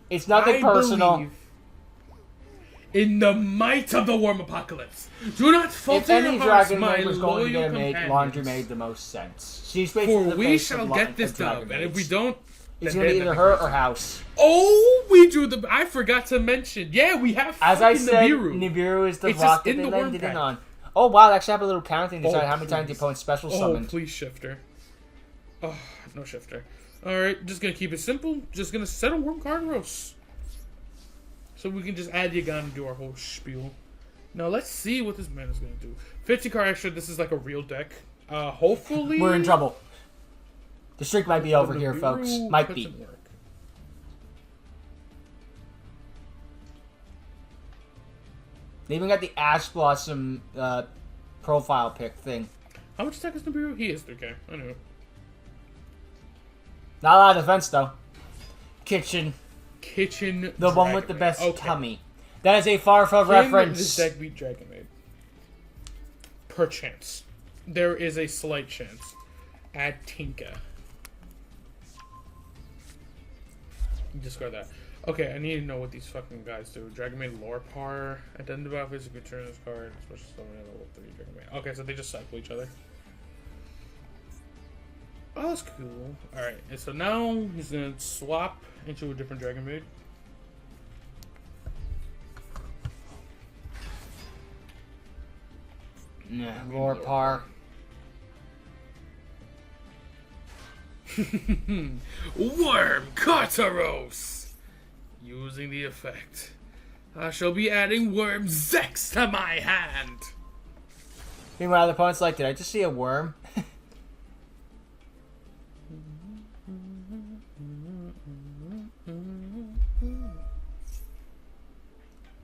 Speaker 1: It's nothing personal.
Speaker 2: believe in the might of the Wormpocalypse. Do not
Speaker 1: If
Speaker 2: falter
Speaker 1: any
Speaker 2: your hearts,
Speaker 1: Dragon
Speaker 2: my
Speaker 1: Maid was
Speaker 2: loyal
Speaker 1: going to get a maid,
Speaker 2: companions.
Speaker 1: Laundry made the most sense. She's basically
Speaker 2: For
Speaker 1: the
Speaker 2: we
Speaker 1: face
Speaker 2: shall
Speaker 1: of
Speaker 2: get this
Speaker 1: Dragon
Speaker 2: dub, and if
Speaker 1: Maids.
Speaker 2: we don't,
Speaker 1: It's
Speaker 2: then
Speaker 1: gonna be
Speaker 2: they're
Speaker 1: either
Speaker 2: the
Speaker 1: her
Speaker 2: creature.
Speaker 1: or House.
Speaker 2: Oh, we drew the. I forgot to mention. Yeah, we have.
Speaker 1: As I
Speaker 2: fucking
Speaker 1: said,
Speaker 2: Nibiru.
Speaker 1: Nibiru is the
Speaker 2: It's just
Speaker 1: rocket
Speaker 2: in
Speaker 1: they
Speaker 2: the
Speaker 1: landed
Speaker 2: worm
Speaker 1: in
Speaker 2: pack.
Speaker 1: on. Oh wow, they actually have a little counting to
Speaker 2: Oh,
Speaker 1: decide how many times the
Speaker 2: please.
Speaker 1: opponent special
Speaker 2: Oh,
Speaker 1: summoned.
Speaker 2: please, shifter. Oh, no shifter. Alright, just gonna keep it simple. Just gonna set a worm card roast. So we can just add Yagan and do our whole spiel. Now let's see what this man is gonna do. 50 card extra, this is like a real deck. Hopefully...
Speaker 1: We're in trouble. The streak might be over
Speaker 2: the
Speaker 1: here,
Speaker 2: Nibiru
Speaker 1: folks. Might
Speaker 2: puts
Speaker 1: be.
Speaker 2: in work.
Speaker 1: They even got the Ash Blossom profile pic thing.
Speaker 2: How much attack is Nibiru? He is 3k. I know.
Speaker 1: Not a lot of defense though. Kitchen,
Speaker 2: Kitchen
Speaker 1: the one with the best tummy. That is a Farfa reference.
Speaker 2: This deck beat Dragon Maid. Perchance. There is a slight chance. Add Tinka. Discard that. Okay, I need to know what these fucking guys do. Dragon Maid Lore Par. At the end of the battle, you can turn this card. Special summon level 3 Dragon Maid. Okay, so they just cycle each other. Oh, that's cool. Alright, and so now he's gonna swap into a different Dragon Maid.
Speaker 1: Nah, Lore Par.
Speaker 2: Worm Carteros! Using the effect, I shall be adding Wormzex to my hand!
Speaker 1: Meanwhile, the opponent's like, did I just see a worm?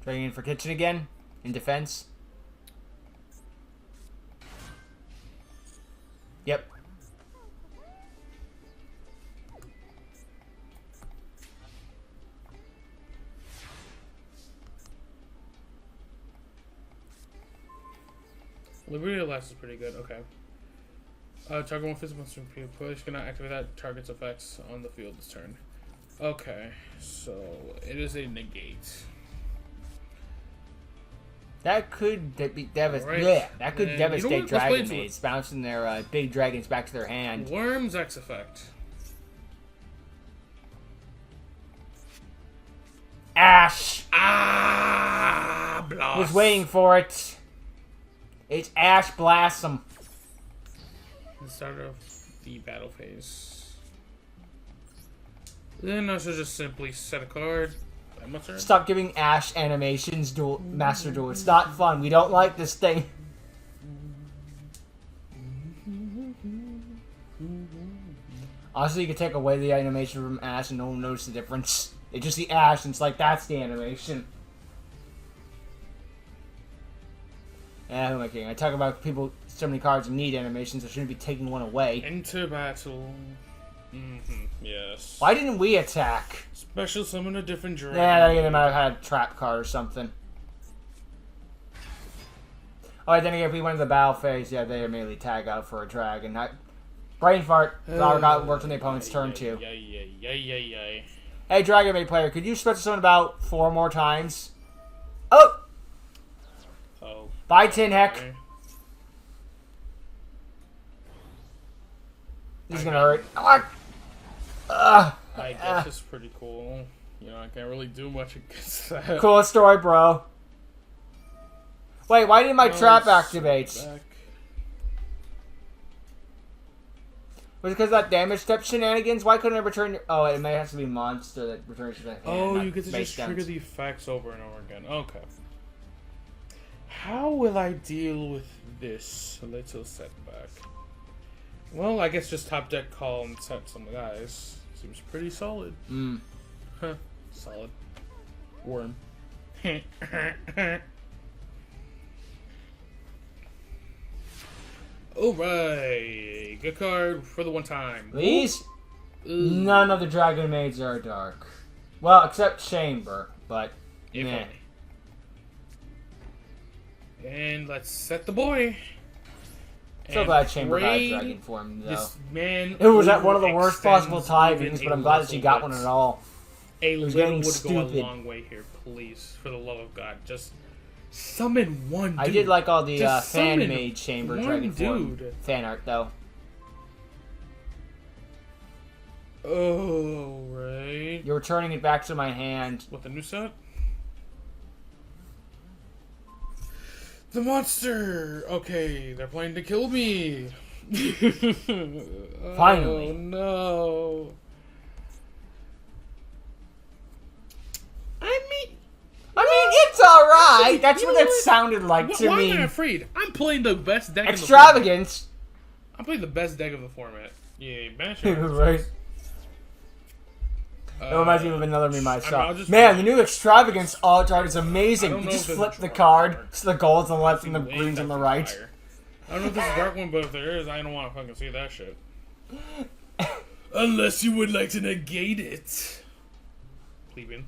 Speaker 1: Trading in for Kitchen again, in defense. Yep.
Speaker 2: Liberty Last is pretty good, okay. Target one physical monster push cannot activate that target's effects on the field this turn. Okay, so it is a negate.
Speaker 1: That could devastate.
Speaker 2: Alright,
Speaker 1: Yeah, that could
Speaker 2: then,
Speaker 1: devastate
Speaker 2: you know what? Let's play
Speaker 1: Dragon
Speaker 2: into it.
Speaker 1: Maids, bouncing their big dragons back to their hand.
Speaker 2: Wormzex effect.
Speaker 1: Ash
Speaker 2: Ah, blast.
Speaker 1: was waiting for it. It's Ash Blossom.
Speaker 2: The start of the battle phase. Then I should just simply set a card. Emma turn?
Speaker 1: Stop giving Ash animations, Master Duel. It's not fun. We don't like this thing. Honestly, you could take away the animation from Ash and no one knows the difference. They just see Ash and it's like, that's the animation. Yeah, who am I kidding? I talk about people, so many cards need animations, I shouldn't be taking one away.
Speaker 2: Enter battle. Yes.
Speaker 1: Why didn't we attack?
Speaker 2: Special summon a different dragon.
Speaker 1: Yeah, they might have had a trap card or something. Alright, then again, if we went to the battle phase, yeah, they immediately tag out for a dragon. Brain fart. Flower got worked on the opponent's turn too. Hey, Dragon Maid player, could you special summon about 4 more times? Oh!
Speaker 2: Oh.
Speaker 1: Bye, Tin Heck.
Speaker 2: Okay.
Speaker 1: This is gonna hurt.
Speaker 2: I guess it's pretty cool. You know, I can't really do much against that.
Speaker 1: Cool story, bro. Wait, why didn't my trap activate? Was it because of that damage step shenanigans? Why couldn't I return your... Oh, it may have to be monster that returns to the hand.
Speaker 2: Oh, you get to just trigger the effects over and over again. Okay. How will I deal with this little setback? Well, I guess just top deck call and set some guys. Seems pretty solid. Huh. Solid. Worm. Alright. Good card for the one time.
Speaker 1: Please? None of the Dragon Maids are dark. Well, except Chamber, but...
Speaker 2: Meh. And let's set the boy.
Speaker 1: So glad Chamber got a dragon form, though.
Speaker 2: This man
Speaker 1: it was at one of the worst possible timings, but I'm glad that she got one at all.
Speaker 2: A
Speaker 1: it was
Speaker 2: little
Speaker 1: getting
Speaker 2: would
Speaker 1: stupid.
Speaker 2: go a long way here, please. For the love of God, just summon one dude.
Speaker 1: I did like all the
Speaker 2: Just summon
Speaker 1: fan-made Chamber
Speaker 2: one
Speaker 1: dragon form
Speaker 2: dude.
Speaker 1: fan art, though.
Speaker 2: Oh, right.
Speaker 1: You're returning it back to my hand.
Speaker 2: What, the new set? The monster! Okay, they're planning to kill me!
Speaker 1: Finally.
Speaker 2: Oh, no. I mean,
Speaker 1: it's alright! That's what it sounded like to
Speaker 2: why
Speaker 1: me.
Speaker 2: am I afraid? I'm playing the best deck
Speaker 1: Extravagance!
Speaker 2: I'm playing the best deck of the format. Yeah, banish
Speaker 1: Right. It reminds me of another meme I saw.
Speaker 2: just
Speaker 1: Man, the new Extravagance alt art is amazing.
Speaker 2: don't
Speaker 1: You
Speaker 2: know
Speaker 1: just
Speaker 2: if there's
Speaker 1: flip
Speaker 2: a
Speaker 1: the
Speaker 2: dark
Speaker 1: card,
Speaker 2: art.
Speaker 1: so the gold's on the left and the
Speaker 2: Wait,
Speaker 1: green's on the
Speaker 2: that's
Speaker 1: right.
Speaker 2: fire. I don't know if this is a dark one, but if there is, I don't want to fucking see that shit. Unless you would like to negate it. Plebeian.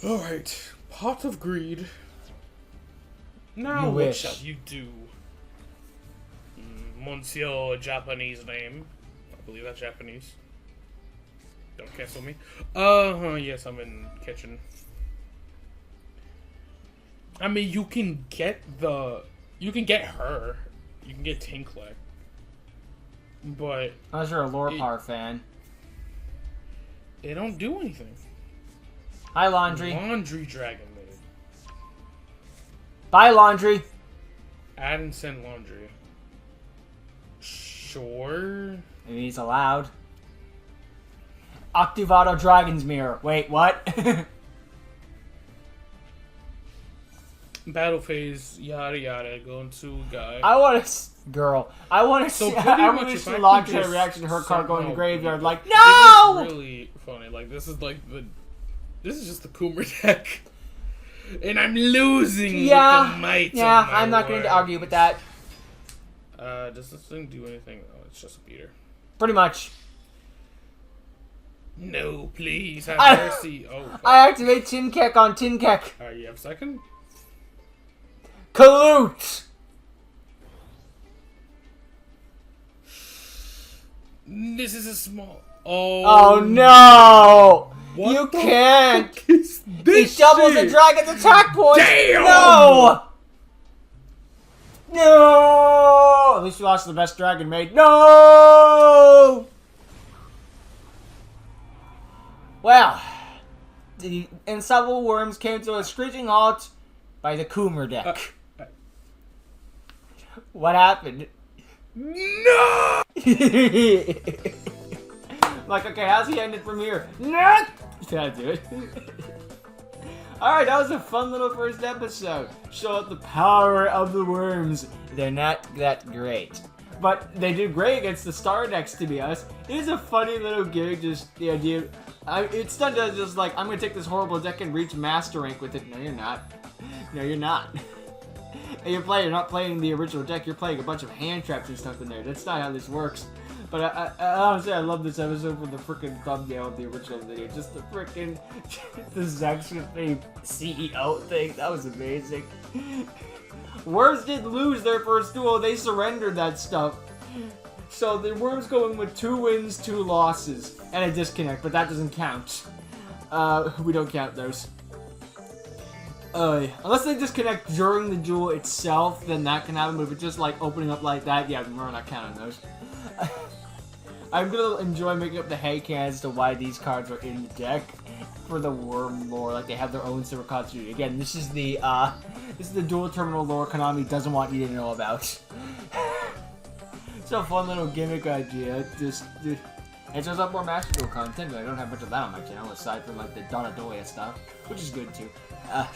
Speaker 2: Alright. Pot of Greed. Now
Speaker 1: You
Speaker 2: what
Speaker 1: wish.
Speaker 2: shall you do? Monsieur Japanese name. I believe that's Japanese. Don't cancel me. Yes, I'm in kitchen. I mean, you can get her. You can get Tinklek. But
Speaker 1: Unless you're a Lorepar fan.
Speaker 2: it don't do anything.
Speaker 1: Hi, Laundry.
Speaker 2: Laundry Dragon Maid.
Speaker 1: Bye, Laundry.
Speaker 2: Add and send laundry. Sure.
Speaker 1: Maybe he's allowed. Octavado Dragon's Mirror. Wait, what?
Speaker 2: Battle phase, yada yada, going to a guy.
Speaker 1: I want to... Girl. I want to
Speaker 2: So
Speaker 1: see...
Speaker 2: pretty
Speaker 1: I
Speaker 2: much
Speaker 1: want to
Speaker 2: if
Speaker 1: see
Speaker 2: I could
Speaker 1: Laundry's
Speaker 2: just
Speaker 1: reaction to her card going to
Speaker 2: somehow-
Speaker 1: graveyard like,
Speaker 2: This
Speaker 1: no!
Speaker 2: is really funny. Like, this is like the... This is just the Coomer deck. And I'm losing with the might of my
Speaker 1: I'm not going to
Speaker 2: word.
Speaker 1: argue with that.
Speaker 2: Does this thing do anything? Oh, it's just a beater.
Speaker 1: Pretty much.
Speaker 2: No, please, have
Speaker 1: I-
Speaker 2: mercy. Oh, fuck.
Speaker 1: I activate Tin Kek on Tin Kek.
Speaker 2: You have a second?
Speaker 1: Kalute!
Speaker 2: This is a small... Oh,
Speaker 1: Oh no!
Speaker 2: What
Speaker 1: You
Speaker 2: the
Speaker 1: can't!
Speaker 2: fuck is
Speaker 1: He
Speaker 2: this
Speaker 1: doubles the
Speaker 2: shit?
Speaker 1: dragon's attack points!
Speaker 2: Damn!
Speaker 1: No! No! At least we lost the best dragon maid. No! Well, the Unstoppable Worms came to a screeching halt by the Coomer deck. What happened?
Speaker 2: No!
Speaker 1: Like, okay, how's he ended from here? No! Can I do it? Alright, that was a fun little first episode. Show out the power of the worms. They're not that great. But they do great against the star decks, to be honest. It is a funny little gig, just the idea. It's done to just like, I'm gonna take this horrible deck and reach master rank with it. No, you're not. No, you're not. And you're not playing the original deck, you're playing a bunch of hand traps and stuff in there. That's not how this works. But I honestly, I love this episode for the freaking thumbnail of the original video. Just the freaking, the Zex with the CEO thing. That was amazing. Worms did lose their first duel. They surrendered that stuff. So the Worms going with 2 wins, 2 losses, and a disconnect. But that doesn't count. We don't count those. Unless they disconnect during the duel itself, then that can happen. But if it's just like opening up like that, yeah, we're not counting those. I'm gonna enjoy making up the headcanon as to why these cards are in the deck for the Worm lore. Like they have their own separate continuity. Again, this is the dual terminal lore Konami doesn't want you to know about. It's a fun little gimmick idea. It shows up more Master Duel content, but I don't have much of that on my channel aside from like the Donadoya stuff, which is good too.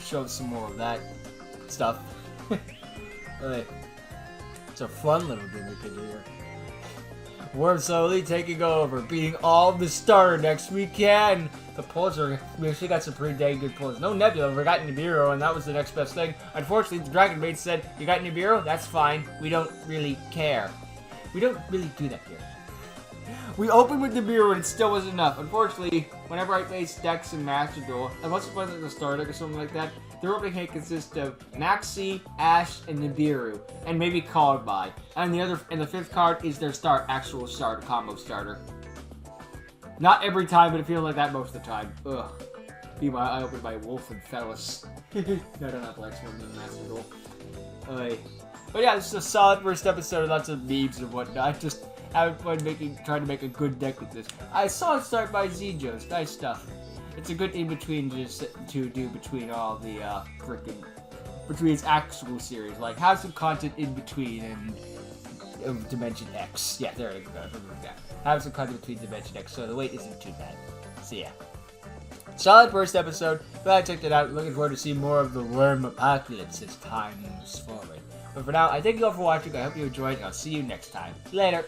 Speaker 1: Show some more of that stuff. It's a fun little gimmick idea. Worm slowly taking over, beating all the starter decks we can. The pulls we actually got some pretty dang good pulls. No Nebula, we got Nibiru, and that was the next best thing. Unfortunately, the Dragon Maid said, you got Nibiru? That's fine. We don't really care. We don't really do that here. We opened with Nibiru and it still wasn't enough. Unfortunately, whenever I face decks in Master Duel, unless it's like the starter deck or something like that, their opening hand consists of Maxi, Ash, and Nibiru, and maybe called by. And the 5th card is their actual combo starter. Not every time, but it feels like that most of the time. Ugh. Meanwhile, I opened by Wolf and Fellas. No, I don't have Black Swarm in Master Duel. But yeah, this is a solid first episode, lots of memes and whatnot. I just having fun trying to make a good deck with this. I saw it start by Zjo's. Nice stuff. It's a good in-between to do between all the between its actual series. Like, have some content in between and Dimension X. Yeah, there we go. Have some content between Dimension X, so the wait isn't too bad. So yeah. Solid first episode. Glad I checked it out. Looking forward to see more of the Wormpocalypse as time moves forward. But for now, I thank you all for watching. I hope you enjoyed, and I'll see you next time. Later!